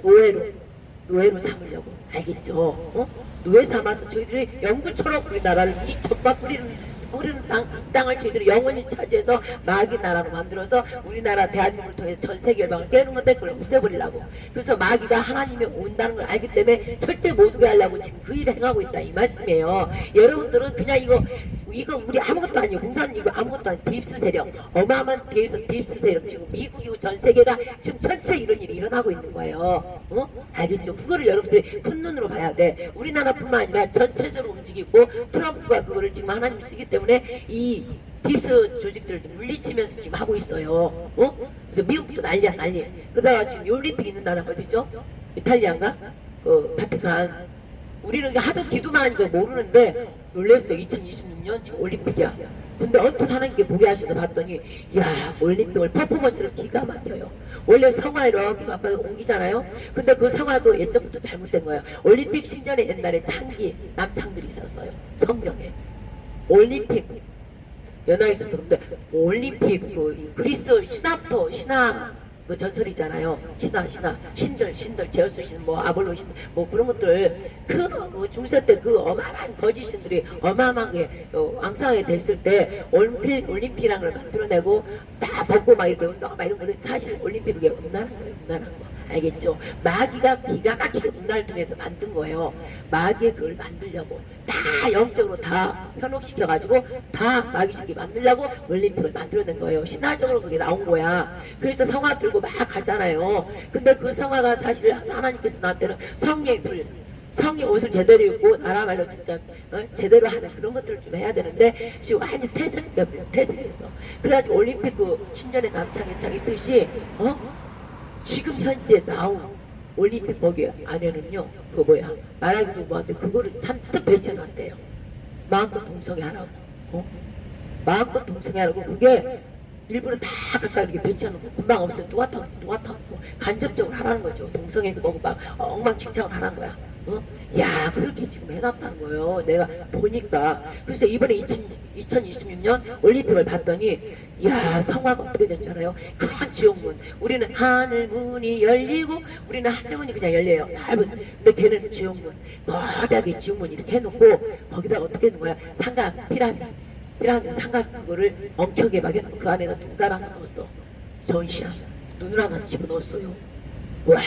노예로 삼으려고. 알겠죠? 노예 삼아서 저희들이 영구처럼 우리나라를 이 적박 뿌리는 이 땅을 저희들이 영원히 차지해서 마귀 나라로 만들어서 우리나라 대한민국을 통해서 전 세계 열방을 깨는 건데 그걸 없애버리려고. 그래서 마귀가 하나님이 온다는 걸 알기 때문에 절대 못 오게 하려고 지금 그 일을 행하고 있다 이 말씀이에요. 여러분들은 그냥 이거 우리 아무것도 아니에요. 공사는 이거 아무것도 아니에요. 딥스 세력, 어마어마한 딥스 세력, 지금 미국이고 전 세계가 지금 전체 이런 일이 일어나고 있는 거예요. 알겠죠? 그거를 여러분들이 큰 눈으로 봐야 돼. 우리나라뿐만 아니라 전체적으로 움직이고 트럼프가 그거를 지금 하나님 쓰기 때문에 이 딥스 조직들을 좀 물리치면서 지금 하고 있어요. 그래서 미국도 난리야. 그러다가 지금 올림픽 있는 나라가 어디죠? 이탈리아인가? 바티칸. 우리는 하도 기도만 하니까 모르는데 놀랬어요. 2026년 올림픽이야. 근데 언뜻 하나님께 보게 하셔서 봤더니 야 올림픽을 퍼포먼스를 기가 막혀요. 원래 성화 이렇게 아까 옮기잖아요. 근데 그 성화도 예전부터 잘못된 거예요. 올림픽 신전에 옛날에 남창들이 있었어요. 성경에 올림픽 연합이 있어서. 근데 올림픽 그리스 신화부터 그 전설이잖아요. 신들, 제우스 신, 아볼로 신, 그런 것들, 그 중세 때 그 어마어마한 거짓신들이 어마어마하게 왕성하게 됐을 때 올림픽이라는 걸 만들어내고 다 벗고 막 이렇게 운동하고 막 이런 거는 사실 올림픽이 음란한 거. 알겠죠? 마귀가 기가 막히게 문화를 통해서 만든 거예요. 마귀의 그걸 만들려고 다 영적으로 다 현혹시켜가지고 다 마귀식이 만들려고 올림픽을 만들어낸 거예요. 신화적으로 그게 나온 거야. 그래서 성화 들고 막 가잖아요. 근데 그 성화가 사실 하나님께서 나한테는 성의 옷을 제대로 입고 나라 말로 진짜 제대로 하는 그런 것들을 좀 해야 되는데 지금 완전 태생했어. 그래가지고 올림픽 그 신전의 남창희창 있듯이 지금 현재 나온 올림픽 거기 안에는요 말하기도 뭐한데 그거를 잔뜩 배치해놨대요. 마음껏 동성애하라고. 마음껏 동성애하라고. 그게 일부러 다 갖다 이렇게 배치해놓고 금방 없어요. 누가 타고 간접적으로 하라는 거죠. 동성애 막 엉망진창을 하라는 거야. 야 그렇게 지금 해놨다는 거예요. 내가 보니까. 그래서 이번에 2026년 올림픽을 봤더니 야 성화가 어떻게 됐잖아요. 큰 지옥문. 우리는 하늘문이 열리고 우리는 하늘문이 그냥 열려요. 얇은. 근데 걔는 지옥문. 거대하게 지옥문 이렇게 해놓고 거기다가 어떻게 해놓은 거야. 삼각 피라미드 삼각 그거를 엉켜게 막 해놓고 그 안에다 눈깔 하나 넣었어. 전시야. 눈을 하나 집어넣었어요. 와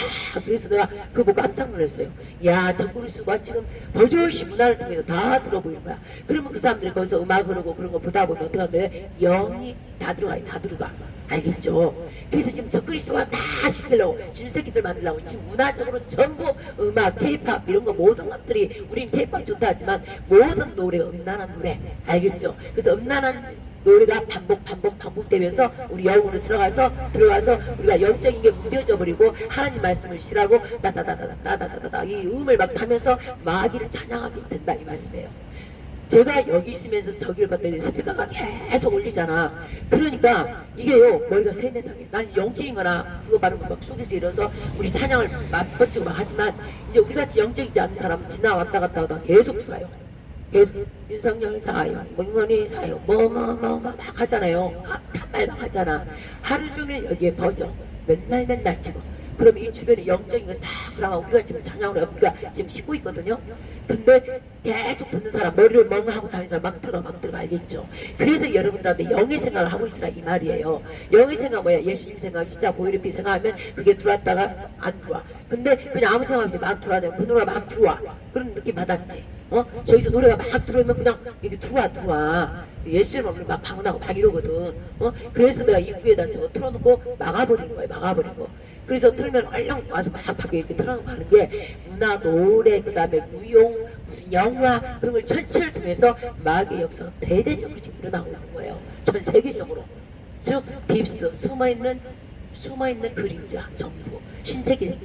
그래서 내가 그거 보고 깜짝 놀랐어요. 야 저 그리스도가 지금 버젓이 문화를 통해서 다 들어보이는 거야. 그러면 그 사람들이 거기서 음악을 하고 그런 거 보다 보면 어떻게 하는데 영이 다 들어가. 알겠죠? 그래서 지금 저 그리스도가 다 시키려고 신새끼들 만들려고 지금 문화적으로 전부 음악, 케이팝 이런 거 모든 것들이 우린 케이팝 좋다 하지만 모든 노래가 음란한 노래. 알겠죠? 그래서 음란한 노래가 반복되면서 우리 영으로 들어가서 우리가 영적인 게 무뎌져 버리고 하나님 말씀을 싫어하고 따다다다다다다다다 이 음을 막 타면서 마귀를 찬양하게 된다 이 말씀이에요. 제가 여기 있으면서 저기를 봤더니 스피커가 계속 울리잖아. 그러니까 이게요 머리가 세뇌당해. 나는 영적인 거나 그거 바르고 막 속에서 일어서 우리 찬양을 맛보치고 막 하지만 이제 우리같이 영적이지 않은 사람은 지나왔다 갔다 하다 계속 들어요. 계속 윤석열 사요, 문건희 사요, 막 하잖아요. 한말 막 하잖아. 하루 종일 여기에 버져. 맨날 지금. 그럼 이 주변에 영적인 건 다 그러면 우리가 지금 찬양을 우리가 지금 싣고 있거든요. 근데 계속 듣는 사람 머리를 멍하고 다니는 사람 막 들어가 알겠죠. 그래서 여러분들한테 영의 생각을 하고 있으라 이 말이에요. 영의 생각 뭐야? 예수님 생각, 십자가 보혈의 생각하면 그게 들어왔다가 안 들어와. 근데 그냥 아무 생각 없이 막 들어와요. 그 노래가 막 들어와. 그런 느낌 받았지. 저기서 노래가 막 들어오면 그냥 여기 들어와. 예수님 오늘 막 방문하고 막 이러거든. 그래서 내가 입구에다 저거 틀어놓고 막아버린 거예요. 막아버린 거. 그래서 틀면 얼렁 와서 막 밖에 이렇게 틀어놓고 하는 게 문화, 노래, 그 다음에 무용, 무슨 영화 그런 걸 전체를 통해서 마귀의 역사가 대대적으로 지금 일어나고 있는 거예요. 전 세계적으로. 즉 딥스, 숨어있는 그림자 전부 신세계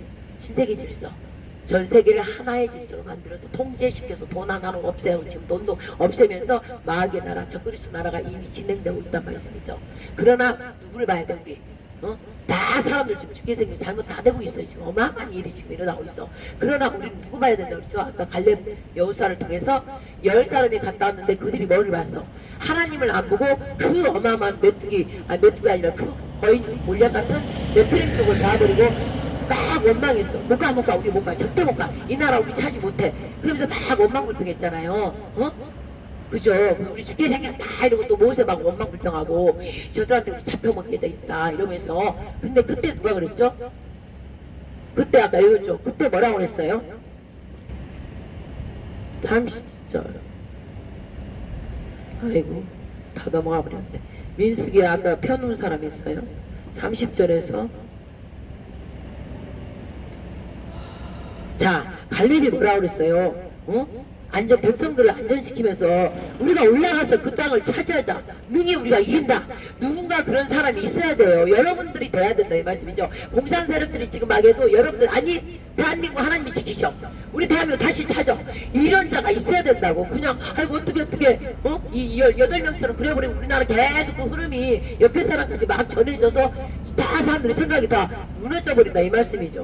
질서. 전 세계를 하나의 질서로 만들어서 통제시켜서 돈 하나로 없애고 지금 돈도 없애면서 마귀의 나라, 적그리스도 나라가 이미 진행되고 있단 말씀이죠. 그러나 누구를 봐야 돼 우리? 다 사람들 지금 죽게 생겨 잘못 다 되고 있어요. 지금 어마어마한 일이 지금 일어나고 있어. 그러나 우리는 누구 봐야 된다 그랬죠? 아까 갈렙 여호수아를 통해서 10사람이 갔다 왔는데 그들이 뭐를 봤어? 하나님을 안 보고 그 어마어마한 메뚜기 아니라 그 거인 몰려 같은 네피림 쪽을 봐버리고 막 원망했어. 못 가 우리 못 가 절대 못 가. 이 나라 우리 차지 못해. 그러면서 막 원망불평했잖아요. 그죠? 우리 죽게 생겼다 이러고 또 모세 막 원망불평하고 저들한테 우리 잡혀먹게 돼 있다 이러면서. 근데 그때 누가 그랬죠? 그때 아까 읽었죠? 그때 뭐라고 그랬어요? 30절 아이고 다 넘어가 버렸네. 민수기 아까 펴놓은 사람 있어요? 30절에서 자 갈렙이 뭐라고 그랬어요? 백성들을 안전시키면서 우리가 올라가서 그 땅을 차지하자. 능히 우리가 이긴다. 누군가 그런 사람이 있어야 돼요. 여러분들이 돼야 된다 이 말씀이죠. 공산 세력들이 지금 막 해도 여러분들 아니 대한민국 하나님이 지키셔. 우리 대한민국 다시 찾아. 이런 자가 있어야 된다고. 그냥 아이고 어떻게 이 8명처럼 그래버리면 우리나라 계속 그 흐름이 옆에 사람까지 막 전해져서 다 사람들이 생각이 다 무너져 버린다 이 말씀이죠.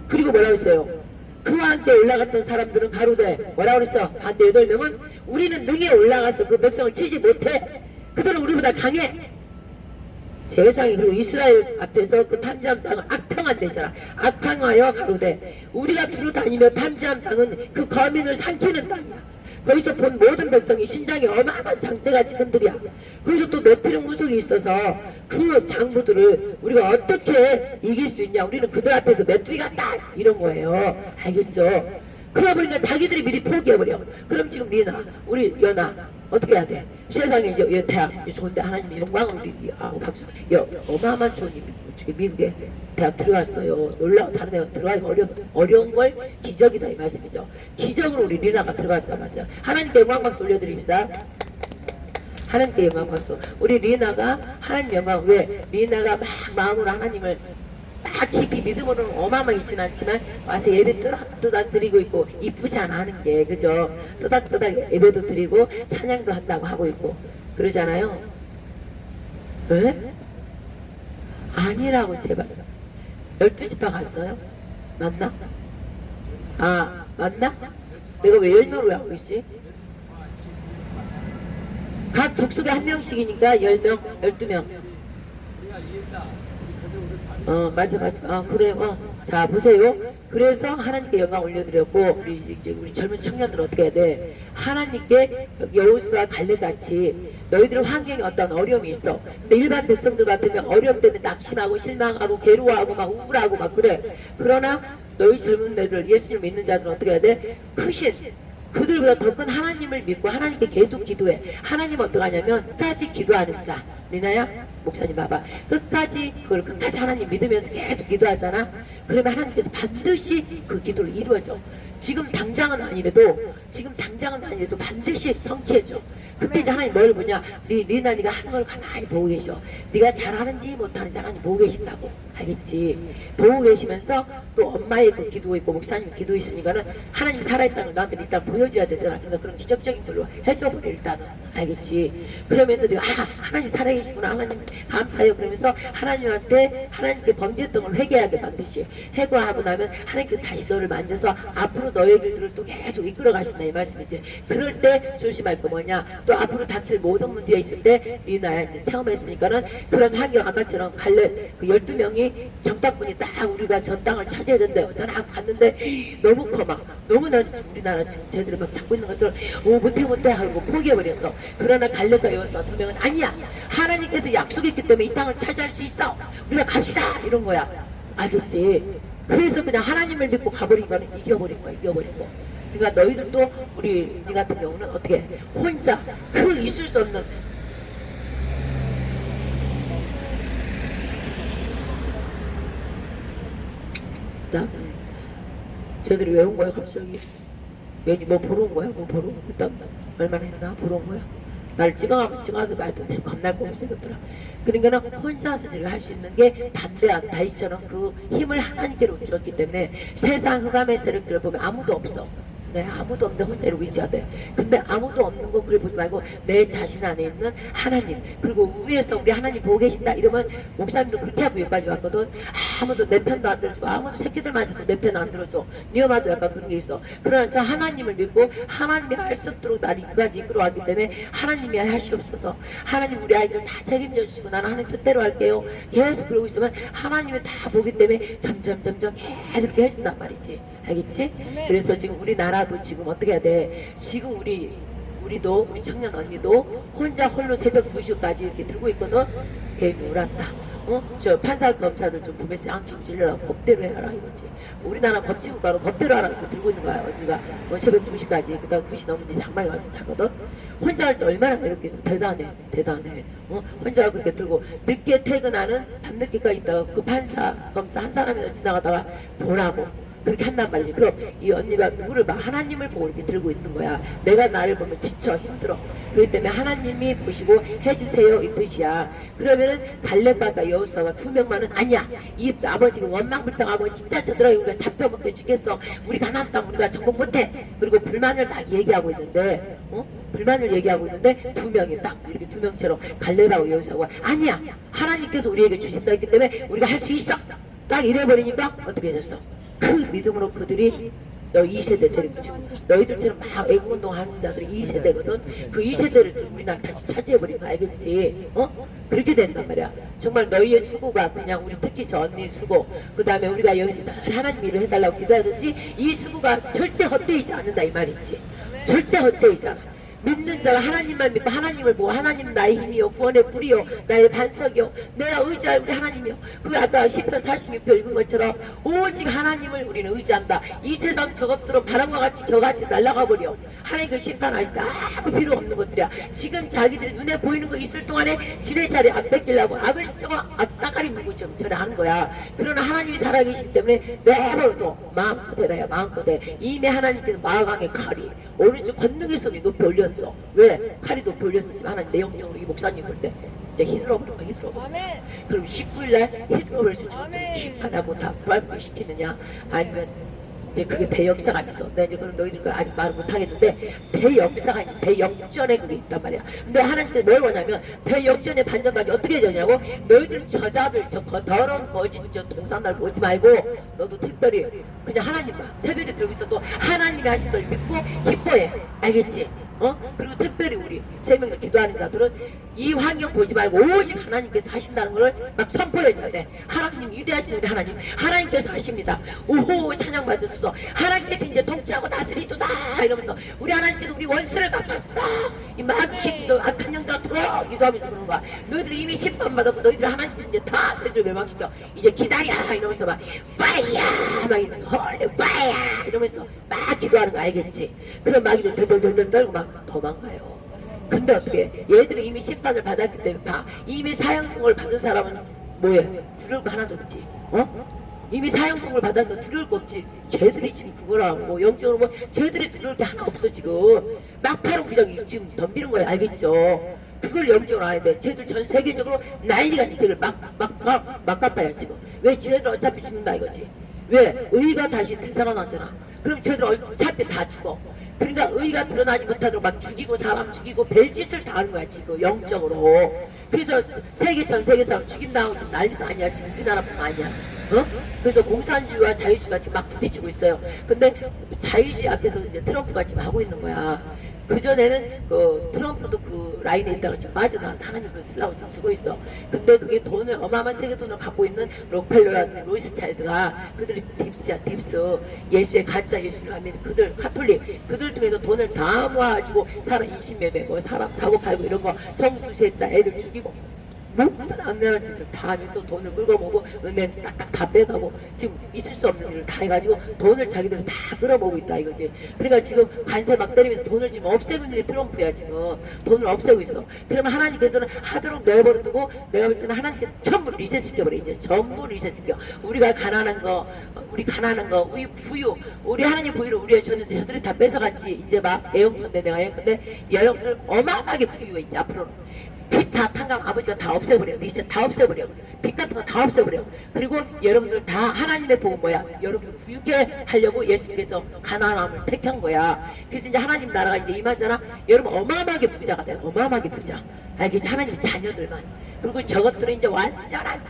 그리고 뭐라고 했어요? 그와 함께 올라갔던 사람들은 가로되 뭐라고 그랬어? 반대 8명은 우리는 능히 올라가서 그 백성을 치지 못해. 그들은 우리보다 강해. 세상에. 그리고 이스라엘 앞에서 그 탐지한 땅을 악평한대잖아. 악평하여 가로되 우리가 두루 다니며 탐지한 땅은 그 거민을 삼키는 땅이야. 거기서 본 모든 백성이 신장이 어마어마한 장대같이 흔들이야. 거기서 또 네피림 후속이 있어서 그 장부들을 우리가 어떻게 이길 수 있냐. 우리는 그들 앞에서 메뚜기 같다 이런 거예요. 알겠죠? 그러다 보니까 자기들이 미리 포기해버려. 그럼 지금 니나 우리 연아 어떻게 해야 돼? 세상에 이제 대학 좋은데 하나님의 영광을 우리 박수. 어마어마한 좋은 미국에 대학 들어갔어요. 놀라워. 다른 애가 들어가기가 어려운 걸 기적이다 이 말씀이죠. 기적으로 우리 리나가 들어갔단 말이야. 하나님께 영광 박수 올려드립니다. 하나님께 영광 박수. 우리 리나가 하나님 영광. 왜? 리나가 막 마음으로 하나님을 막 깊이 믿음으로는 어마어마하게 있진 않지만 와서 예배 뜨닥뜨닥 드리고 있고 이쁘지 않아 하는 게. 그죠? 뜨닥뜨닥 예배도 드리고 찬양도 한다고 하고 있고 그러잖아요. 왜? 아니라고 제발. 12시파 갔어요? 맞나? 맞나? 내가 왜 10명으로 하고 있지? 각 족속에 한 명씩이니까 10명, 12명. 맞아. 그래. 자, 보세요. 그래서 하나님께 영광 올려드렸고, 우리 젊은 청년들 어떻게 해야 돼? 하나님께 여호수아 갈렙같이 너희들은 환경에 어떤 어려움이 있어. 근데 일반 백성들 같으면 어려움 때문에 낙심하고 실망하고 괴로워하고 막 우울하고 막 그래. 그러나 너희 젊은 애들, 예수님 믿는 자들은 어떻게 해야 돼? 크신 그들보다 더 큰 하나님을 믿고 하나님께 계속 기도해. 하나님 어떡하냐면 끝까지 기도하는 자. 리나야 목사님 봐봐. 끝까지 하나님 믿으면서 계속 기도하잖아. 그러면 하나님께서 반드시 그 기도를 이루어줘. 지금 당장은 아니래도 반드시 성취해줘. 그때 이제 하나님 뭘 보냐? 리나 네가 하는 걸 가만히 보고 계셔. 네가 잘하는지 못하는지 하나님 보고 계신다고. 알겠지? 보고 계시면서 또 엄마의 그 기도 있고 목사님 기도 있으니까는 하나님 살아있다는 걸 나한테 일단 보여줘야 되잖아. 그러니까 그런 기적적인 걸로 해줘버려 일단은. 알겠지? 그러면서 내가 하나님 살아계시구나, 하나님 감사해요. 그러면서 하나님께 범죄했던 걸 회개하게 반드시 회개하고 나면 하나님께서 다시 너를 만져서 앞으로 너의 길들을 또 계속 이끌어 가신다 이 말씀이지. 그럴 때 조심할 거 뭐냐, 또 앞으로 닥칠 모든 문제가 있을 때 네 나야 이제 체험했으니까는 그런 환경 아까처럼 갈렙 그 12명이 정탐꾼이 딱 우리가 전 땅을 차지해야 된대. 딱 갔는데 너무 커 막 너무나 우리나라 지금 쟤들이 막 잡고 있는 것처럼 못해 하고 포기해버렸어. 그러나 갈렙과 여호수아 두 명은 아니야, 하나님께서 약속했기 때문에 이 땅을 차지할 수 있어, 우리가 갑시다 이런 거야. 알겠지? 그래서 그냥 하나님을 믿고 가버린 거는 이겨버린 거야. 이겨버리고. 그러니까 너희들도 우리 같은 경우는 어떻게 혼자 그 있을 수 없는 쟤들이 왜 온 거야 갑자기? 왠지 뭐 보러 온 거야? 뭐 보러 온 거야? 일단 얼마나 했나? 보러 온 거야? 날 찍어가면 찍어도 말던데 겁날 거 없으겠더라. 그러니까 혼자서 지금 할 수 있는 게 담대한 다윗처럼 그 힘을 하나님께로 주었기 때문에 세상 흑암의 세력들을 보면 아무도 없어. 네, 아무도 없는데 혼자 이러고 있어야 돼. 근데 아무도 없는 거 그래 보지 말고 내 자신 안에 있는 하나님, 그리고 위에서 우리 하나님 보고 계신다 이러면, 목사님도 그렇게 하고 여기까지 왔거든. 아무도 내 편도 안 들어주고 아무도 새끼들만 해도 내 편 안 들어줘. 네 엄마도 약간 그런 게 있어. 그러나 저 하나님을 믿고 하나님이 할 수 없도록 나를 여기까지 이끌어왔기 때문에 하나님이 하시옵소서, 하나님 우리 아이들 다 책임져 주시고 나는 하나님 뜻대로 할게요, 계속 그러고 있으면 하나님이 다 보기 때문에 점점 계속 이렇게 해준단 말이지. 알겠지? 그래서 지금 우리나라도 지금 어떻게 해야 돼? 지금 우리도 우리 청년 언니도 혼자 홀로 새벽 2시까지 이렇게 들고 있거든. 뱀이 울었다. 저 판사 검사들 좀 보면서 양심 질러라고 법대로 해라 이거지. 우리나라 법치국가로 법대로 하라고 이렇게 들고 있는 거야. 언니가 새벽 2시까지 그다음 2시 넘으면 장막에 가서 자거든. 혼자 할 때 얼마나 이렇게 대단해. 혼자 그렇게 들고 늦게 퇴근하는 밤늦게까지 있다가 그 판사 검사 한 사람이 지나가다가 보라고 그렇게 한단 말이지. 그럼 이 언니가 누구를 봐? 하나님을 보고 이렇게 들고 있는 거야. 내가 나를 보면 지쳐 힘들어. 그렇기 때문에 하나님이 보시고 해주세요 이 뜻이야. 그러면은 갈렙과 여호수아가 두 명만은 아니야. 이 아버지가 원망불평하고 진짜 저들아 우리가 잡혀먹게 죽겠어. 우리 가나안 땅 우리가 정복 못해. 그리고 불만을 막 얘기하고 있는데, 불만을 얘기하고 있는데 두 명이 딱 이렇게 두 명처럼 갈렙하고 여호수아가 아니야, 하나님께서 우리에게 주신다 했기 때문에 우리가 할 수 있어. 딱 이래버리니까 어떻게 됐어? 그 믿음으로 그들이 너 2세대 데리고 지금 너희들처럼 막 애국운동 하는 자들이 2세대거든. 그 2세대를 우리나라 다시 차지해버리면 알겠지? 그렇게 된단 말이야. 정말 너희의 수고가 그냥 우리 특히 저 언니 수고, 그 다음에 우리가 여기서 늘 하나님 일을 해달라고 기도하듯이 이 수고가 절대 헛되이지 않는다 이 말이지. 절대 헛되이지 않아. 믿는 자가 하나님만 믿고 하나님을 보고 하나님은 나의 힘이요 구원의 불이요 나의 반석이요 내가 의지할 우리 하나님이요. 그 아까 10편 46편 읽은 것처럼 오직 하나님을 우리는 의지한다. 이 세상 저것들은 바람과 같이 겨같이 날아가 버려. 하나님 그 심판하시다. 아무 필요 없는 것들이야. 지금 자기들이 눈에 보이는 거 있을 동안에 지네 자리 안 뺏기려고 악을 쓰고 따까리 물고 좀 전에 하는 거야. 그러나 하나님이 살아계시기 때문에 내버려도 마음껏 해라야. 마음껏 해. 이미 하나님께서 마강의 칼이 오른쪽 권능의 손이 높이 올렸어. 왜? 칼이 높이 올렸었지만 하나님 내용적으로 이 목사님 볼 때 이제 휘두르버려. 아멘. 그럼 19일날 휘두르버릴 수 있는 심판하고 다 부활시키느냐 아니면 이제 그게 대역사가 있어. 내가 이제 그럼 너희들 아직 말을 못하겠는데 대역사가 있는 대역전에 그게 있단 말이야. 근데 하나님께서 뭘 원하면 대역전의 반전까지 어떻게 되냐고, 너희들 저자들 저 더러운 거짓 저 동산날 보지 말고 너도 특별히 그냥 하나님만 새벽에 들고 있어도 하나님이 하신 걸 믿고 기뻐해. 알겠지? 그리고 특별히 우리 세 명을 기도하는 자들은 이 환경 보지 말고 오직 하나님께서 하신다는 걸 막 선포해줘야 돼. 하나님 위대하신 우리 하나님께서 하십니다. 오호 찬양 받으소서. 하나님께서 이제 통치하고 다스리도다 이러면서 우리 하나님께서 우리 원수를 갚아준다. 이 마귀새끼도 악한 영들아 돌아 기도하면서 그러는 거야. 너희들이 이미 심판 받았고 너희들 하나님께서 이제 다 너희들 멸망시켜 이제 기다려 이러면서 막 파이야 막 이러면서 홀리 파이야 이러면서 막 기도하는 거 알겠지? 그럼 마귀도 덜덜덜덜 떨고 막 도망가요. 근데 어떻게 얘들이 이미 심판을 받았기 때문에 봐. 이미 사형선고를 받은 사람은 뭐해? 두려울 거 하나도 없지. 이미 사형선고를 받았는데 두려울 거 없지. 쟤들이 지금 그거라고 영적으로 뭐 쟤들이 두려울 게 하나 없어 지금. 막바로 그냥 지금 덤비는 거야. 알겠죠? 그걸 영적으로 알아야 돼. 쟤들 전 세계적으로 난리가 쟤를 막 갚아요 지금. 왜 지네들 어차피 죽는다 이거지. 왜? 의가 다시 되살아났잖아. 그럼 쟤들 어차피 다 죽어. 그러니까 의가 드러나지 못하도록 막 죽이고 사람 죽이고 별짓을 다 하는 거야 지금 영적으로. 그래서 전 세계 사람 죽인다고 지금 난리도 아니야. 지금 우리나라뿐만 아니야. 어? 그래서 공산주의와 자유주의가 지금 막 부딪히고 있어요. 근데 자유주의 앞에서 이제 트럼프가 지금 하고 있는 거야. 그전에는 그 트럼프도 그 라인에 있다가 지금 빠져나와서 하나님 그 쓰려고 지금 쓰고 있어. 근데 그게 돈을 어마어마한 세계 돈을 갖고 있는 록펠러라는 로이스차일드가 그들이 딥스야 딥스. 예수의 가짜 예수를 하면 그들 카톨릭 그들 중에서 돈을 다 모아가지고 사람 인신매매 뭐 사람 사고 팔고 이런 거 성수세자 애들 죽이고 모든 악랄한 짓을 다 하면서 돈을 끌어모으고 은행 딱딱 다 빼가고 지금 있을 수 없는 일을 다 해가지고 돈을 자기들은 다 끌어모으고 있다 이거지. 그러니까 지금 관세 막 때리면서 돈을 지금 없애고 있는 게 트럼프야. 지금 돈을 없애고 있어. 그러면 하나님께서는 하도록 내버려 두고 내가 볼 때는 하나님께서 전부 리셋시켜버려. 이제 전부 리셋시켜. 우리가 가난한 거 우리 가난한 거 우리 부유 우리 하나님 부유를 우리가 줬는데 저들이 다 뺏어갔지. 이제 막 애용컨대 내가 애용컨대 여러분들 어마어마하게 부유해 이제 앞으로는. 빚 다 탕감 아버지가 다 없애버려. 리셋 다 없애버려. 빚 같은 거 다 없애버려. 그리고 여러분들 다 하나님의 복은 뭐야? 여러분들 부유게 하려고 예수님께서 가난함을 택한 거야. 그래서 이제 하나님 나라가 이제 임하잖아. 여러분 어마어마하게 부자가 돼. 어마어마하게 부자. 알겠지? 하나님의 자녀들만. 그리고 저것들은 이제 완전한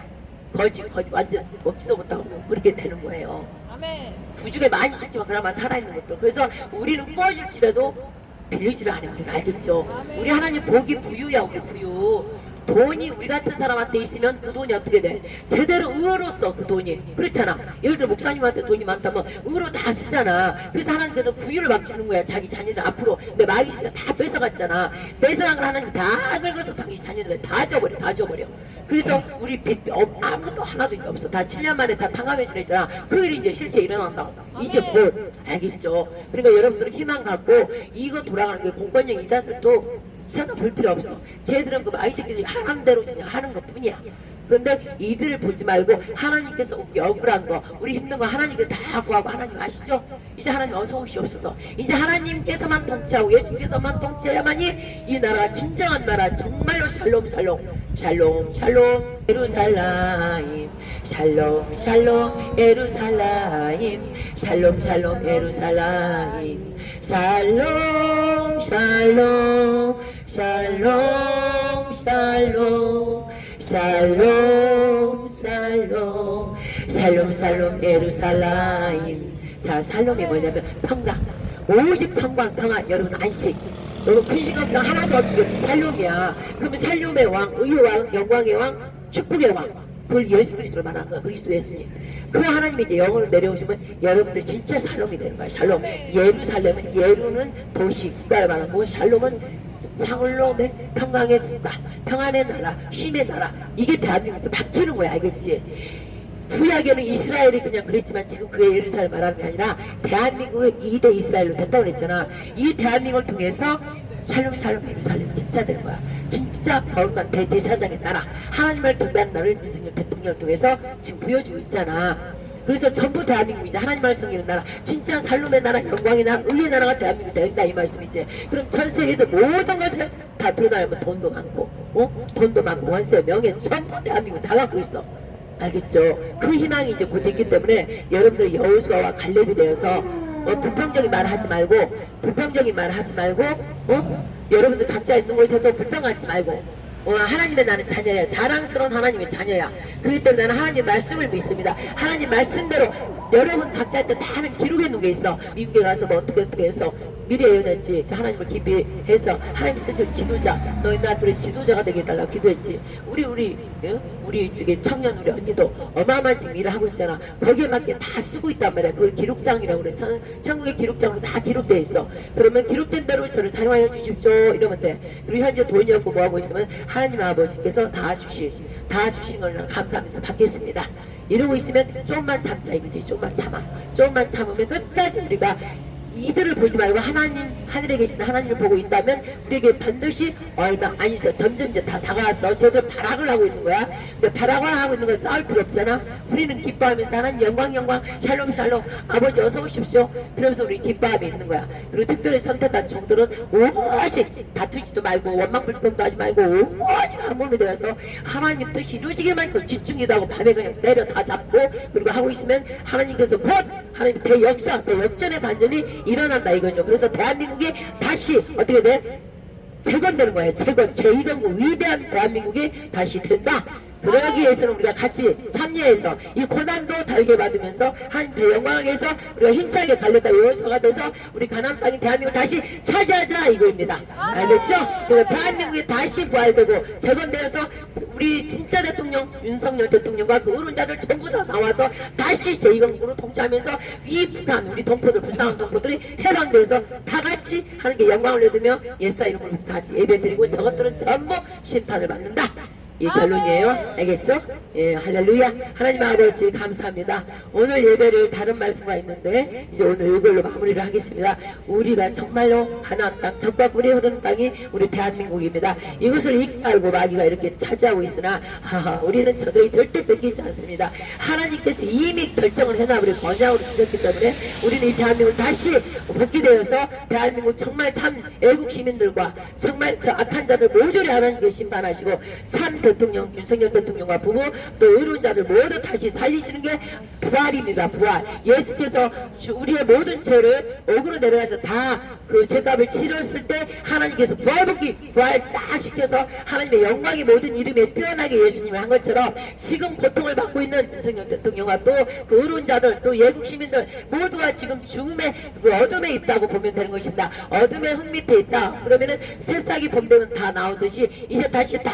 거지 완전 먹지도 못하고 그렇게 되는 거예요. 아멘. 부죽에 많이 죽지만 그나마 살아있는 것들. 그래서 우리는 부어질지라도 빌리지를 않아요. 우리는 알겠죠? 우리 하나님 복이 부유야. 우리 부유. 돈이 우리 같은 사람한테 있으면 그 돈이 어떻게 돼? 제대로 의로써 그 돈이. 그렇잖아. 예를 들어 목사님한테 돈이 많다면 의로 다 쓰잖아. 그래서 하나님께서 부유를 막 주는 거야. 자기 자녀들 앞으로. 근데 마귀 새끼가 다 뺏어갔잖아. 뺏어간 걸 하나님이 다 긁어서 당신 자녀들에 다 줘버려. 다 줘버려. 그래서 우리 빚 아무것도 하나도 없어. 다 7년 만에 다 탕감해주랬잖아. 그 일이 이제 실제 일어난다고. 이제 곧. 알겠죠? 그러니까 여러분들은 희망 갖고 이거 돌아가는 게 공권력 이자들도 전혀 볼 필요 없어. 쟤들은 그 마이 새끼들이 하는 대로 그냥 하는 것 뿐이야. 근데 이들을 보지 말고 하나님께서 우리 억울한 거 우리 힘든 거 하나님께 다 구하고 하나님 아시죠? 이제 하나님 어서 오시옵소서. 이제 하나님께서만 통치하고 예수님께서만 통치해야만이 이 나라 진정한 나라 정말로 샬롬 샬롬 샬롬 샬롬 예루살렘 샬롬 샬롬 예루살렘 샬롬 샬롬 예루살렘 샬롬 샬롬 샬롬 샬롬 샬롬 샬롬 샬롬 샬롬 예루살렘. 자 살롬이 뭐냐면 평강 오직 평강 평안. 여러분 안식 여러분 근심 걱정 하나도 없는 살롬이야. 그러면 살롬의 왕 의의 왕 영광의 왕 축복의 왕 그걸 예수 그리스도로 말하는 거야. 그리스도 예수님. 그 하나님이 이제 영으로 내려오시면 여러분들 진짜 살롬이 되는 거야. 샬롬. 예루살렘은 예루는 도시 국가를 말하고 샬롬은 상을로맨 평강의 국가 평안의 나라 쉼의 나라. 이게 대한민국도 바뀌는 거야. 알겠지? 구약에는 이스라엘이 그냥 그랬지만 지금 그의 예루살렘 말하는 게 아니라 대한민국의 2대 이스라엘로 된다고 그랬잖아. 이 대한민국을 통해서 샬롬 샬롬 예루살렘 진짜 되는 거야. 진짜 거룩한 대제사장의 나라 하나님을 경배하는 나라를 윤석열 대통령을 통해서 지금 보여주고 있잖아. 그래서 전부 대한민국이 이제 하나님을 섬기는 나라 진짜 살롬의 나라 영광의 나라 의의 나라가 대한민국이 된다 이 말씀이지. 그럼 전 세계에서 모든 것을 다 드러나면 돈도 많고 돈도 많고 원세 명예 전부 대한민국 다 갖고 있어. 알겠죠? 그 희망이 이제 곧 있기 때문에 여러분들 여호수아와 갈렙이 되어서 불평적인 말 하지 말고 불평적인 말 하지 말고 여러분들 각자 있는 곳에서도 불평 갖지 말고 하나님의 나는 자녀야. 자랑스러운 하나님의 자녀야. 그렇기 때문에 나는 하나님 말씀을 믿습니다. 하나님 말씀대로 여러분 각자한테 다 하는 기록해 놓은 게 있어. 미국에 가서 뭐 어떻게 해서 미리 예언했지. 하나님을 기피해서 하나님이 쓰실 지도자 너희 나들의 지도자가 되게 해달라고 기도했지. 우리 쪽에 청년 우리 언니도 어마어마한 지금 일을 하고 있잖아. 거기에 맞게 다 쓰고 있단 말이야. 그걸 기록장이라고 그래. 천국의 기록장으로 다 기록되어 있어. 그러면 기록된 대로 저를 사용하여 주십시오 이러면 돼. 그리고 현재 돈이 없고 뭐하고 있으면 하나님 아버지께서 다 주신 걸 감사하면서 받겠습니다. 이러고 있으면 조금만 참자 이거지. 조금만 참으면 끝까지 우리가 이들을 보지 말고 하나님, 하늘에 계신 하나님을 보고 있다면 우리에게 반드시 아니죠. 점점 이제 다 다가왔어. 쟤들 발악을 하고 있는 거야. 근데 발악을 하고 있는 건 싸울 필요 없잖아. 우리는 기뻐하면서 하나님 영광 샬롬 아버지 어서 오십시오. 그러면서 우리 기뻐함이 있는 거야. 그리고 특별히 선택한 종들은 오직 다투지도 말고 원망불평도 하지 말고 오직 한 몸이 되어서 하나님 뜻이 이루어지기만 집중기도 하고 밤에 그냥 때려 다 잡고 그리고 하고 있으면 하나님께서 곧 하나님 대역사 대역전의 반전이 일어난다 이거죠. 그래서 대한민국이 다시 어떻게 돼? 재건되는 거예요. 제2건국 위대한 대한민국이 다시 된다. 그러기 위해서는 우리가 같이 참여해서 이 고난도 달게 받으면서 하나님 대영광을 위해서 우리가 힘차게 갈렸다 요소가 돼서 우리 가나안 땅인 대한민국을 다시 차지하자 이거입니다. 알겠죠? 그래서 대한민국이 다시 부활되고 재건되어서 우리 진짜 대통령 윤석열 대통령과 그 의론자들 전부 다 나와서 다시 제2건국으로 통치하면서 이 북한 우리 동포들 불쌍한 동포들이 해방돼서 다 같이 하나님께 영광을 얻으며 예수의 이름으로 다시 예배드리고 저것들은 전부 심판을 받는다. 이 결론이에요. 알겠어? 예, 할렐루야. 하나님 아버지 감사합니다. 오늘 예배를 다른 말씀과 있는데 이제 오늘 이걸로 마무리를 하겠습니다. 우리가 정말로 가나안 땅, 젖과 꿀이 흐르는 땅이 우리 대한민국입니다. 이것을 이끌고 마귀가 이렇게 차지하고 있으나 우리는 저들이 절대 뺏기지 않습니다. 하나님께서 이미 결정을 해놔 우리 번영으로 주셨기 때문에 우리는 이 대한민국을 다시 복귀되어서 대한민국 정말 참 애국 시민들과 정말 저 악한 자들 모조리 하나님께 심판하시고 참 대통령 윤석열 대통령과 부부 또 의론자들 모두 다시 살리시는 게 부활입니다. 부활. 예수께서 우리의 모든 죄를 옥으로 내려가서 다 그 죄값을 치렀을 때 하나님께서 부활 딱 시켜서 하나님의 영광이 모든 이름에 뛰어나게 예수님이 한 것처럼 지금 고통을 받고 있는 윤석열 대통령과 또 그 의론자들 또 예국 시민들 모두가 지금 죽음의 그 어둠에 있다고 보면 되는 것입니다. 어둠의 흙 밑에 있다. 그러면은 새싹이 봄되면 다 나오듯이 이제 다시 다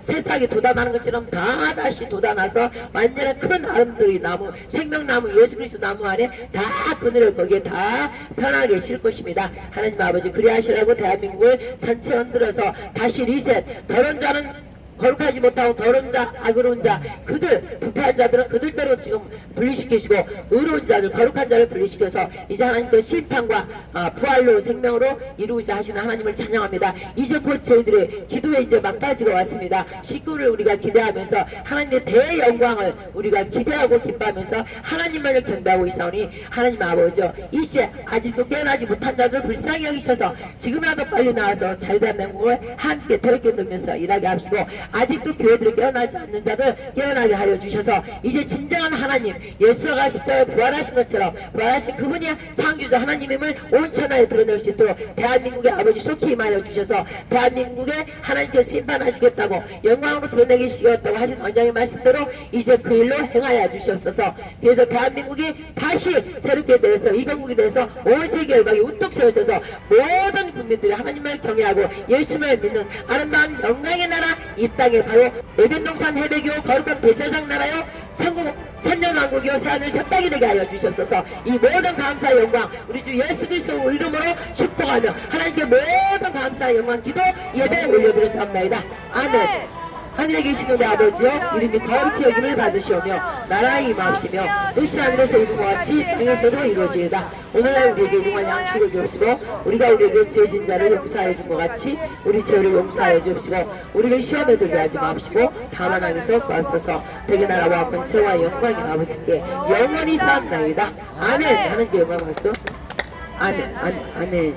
새싹이 돋아나는 것처럼 다 다시 돋아나서 완전한 큰 아름드리 나무 생명나무 예수 그리스도 나무 안에 다 그늘을 거기에 다 편하게 실 것입니다. 하나님 아버지 그리하시라고 대한민국을 전체 흔들어서 다시 리셋 더러운 자는 거룩하지 못하고 더러운 자, 악의로운 자, 그들, 부패한 자들은 그들대로 지금 분리시키시고 의로운 자들, 거룩한 자를 분리시켜서 이제 하나님께 심판과 부활로 생명으로 이루고자 하시는 하나님을 찬양합니다. 이제 곧 저희들의 기도에 이제 막바지가 왔습니다. 식구를 우리가 기대하면서 하나님의 대영광을 우리가 기대하고 기뻐하면서 하나님만을 경배하고 있사오니 하나님 아버지 이제 아직도 깨어나지 못한 자들을 불쌍히 여기셔서 지금이라도 빨리 나와서 잘된 명목을 함께 대롭게 들면서 일하게 하시고 아직도 교회들이 깨어나지 않는 자들 깨어나게 하여 주셔서 이제 진정한 하나님 예수가 십자가에 부활하신 것처럼 부활하신 그분이 창조자 하나님임을 온 천하에 드러낼 수 있도록 대한민국의 아버지 속히 임하여 주셔서 대한민국에 하나님께서 심판하시겠다고 영광으로 드러내게 시켰다고 하신 원장의 말씀대로 이제 그 일로 행하여 주시옵소서. 그래서 대한민국이 다시 새롭게 되어서 이건국이 되어서 온 세계 열방이 우뚝 세우셔서 모든 국민들이 하나님을 경외하고 예수님을 믿는 아름다운 영광의 나라 이 땅에 바로 에덴 동산 해배교 거룩한 대세상 나라요 천국 천년왕국이요 새하늘 새 땅이 되게 하여 주시옵소서. 이 모든 감사의 영광 우리 주 예수 그리스도 이름으로 축복하며 하나님께 모든 감사의 영광 기도 예배 올려드렸사옵나이다. 아멘. 하늘에 계신 우리 아버지여 이름이 거룩히 여김을 받으시오며 나라의 임하옵시며 뜻이 하늘에서 이룬 것 같이 땅에서도 이루어지이다. 오늘날 우리에게 일용할 양식을 주옵시고 우리가 우리에게 죄진 자를 용서하여 준 것 같이 우리 죄를 용서하여 주옵시고 우리를 시험에 들게 하지 마옵시고 다만 악에서 구하소서. 되게 나라와 권세와 영광이 아버지께 영원히 사옵나이다. 아멘. 하나님께 영광 받소. 아멘. 아멘. 아멘.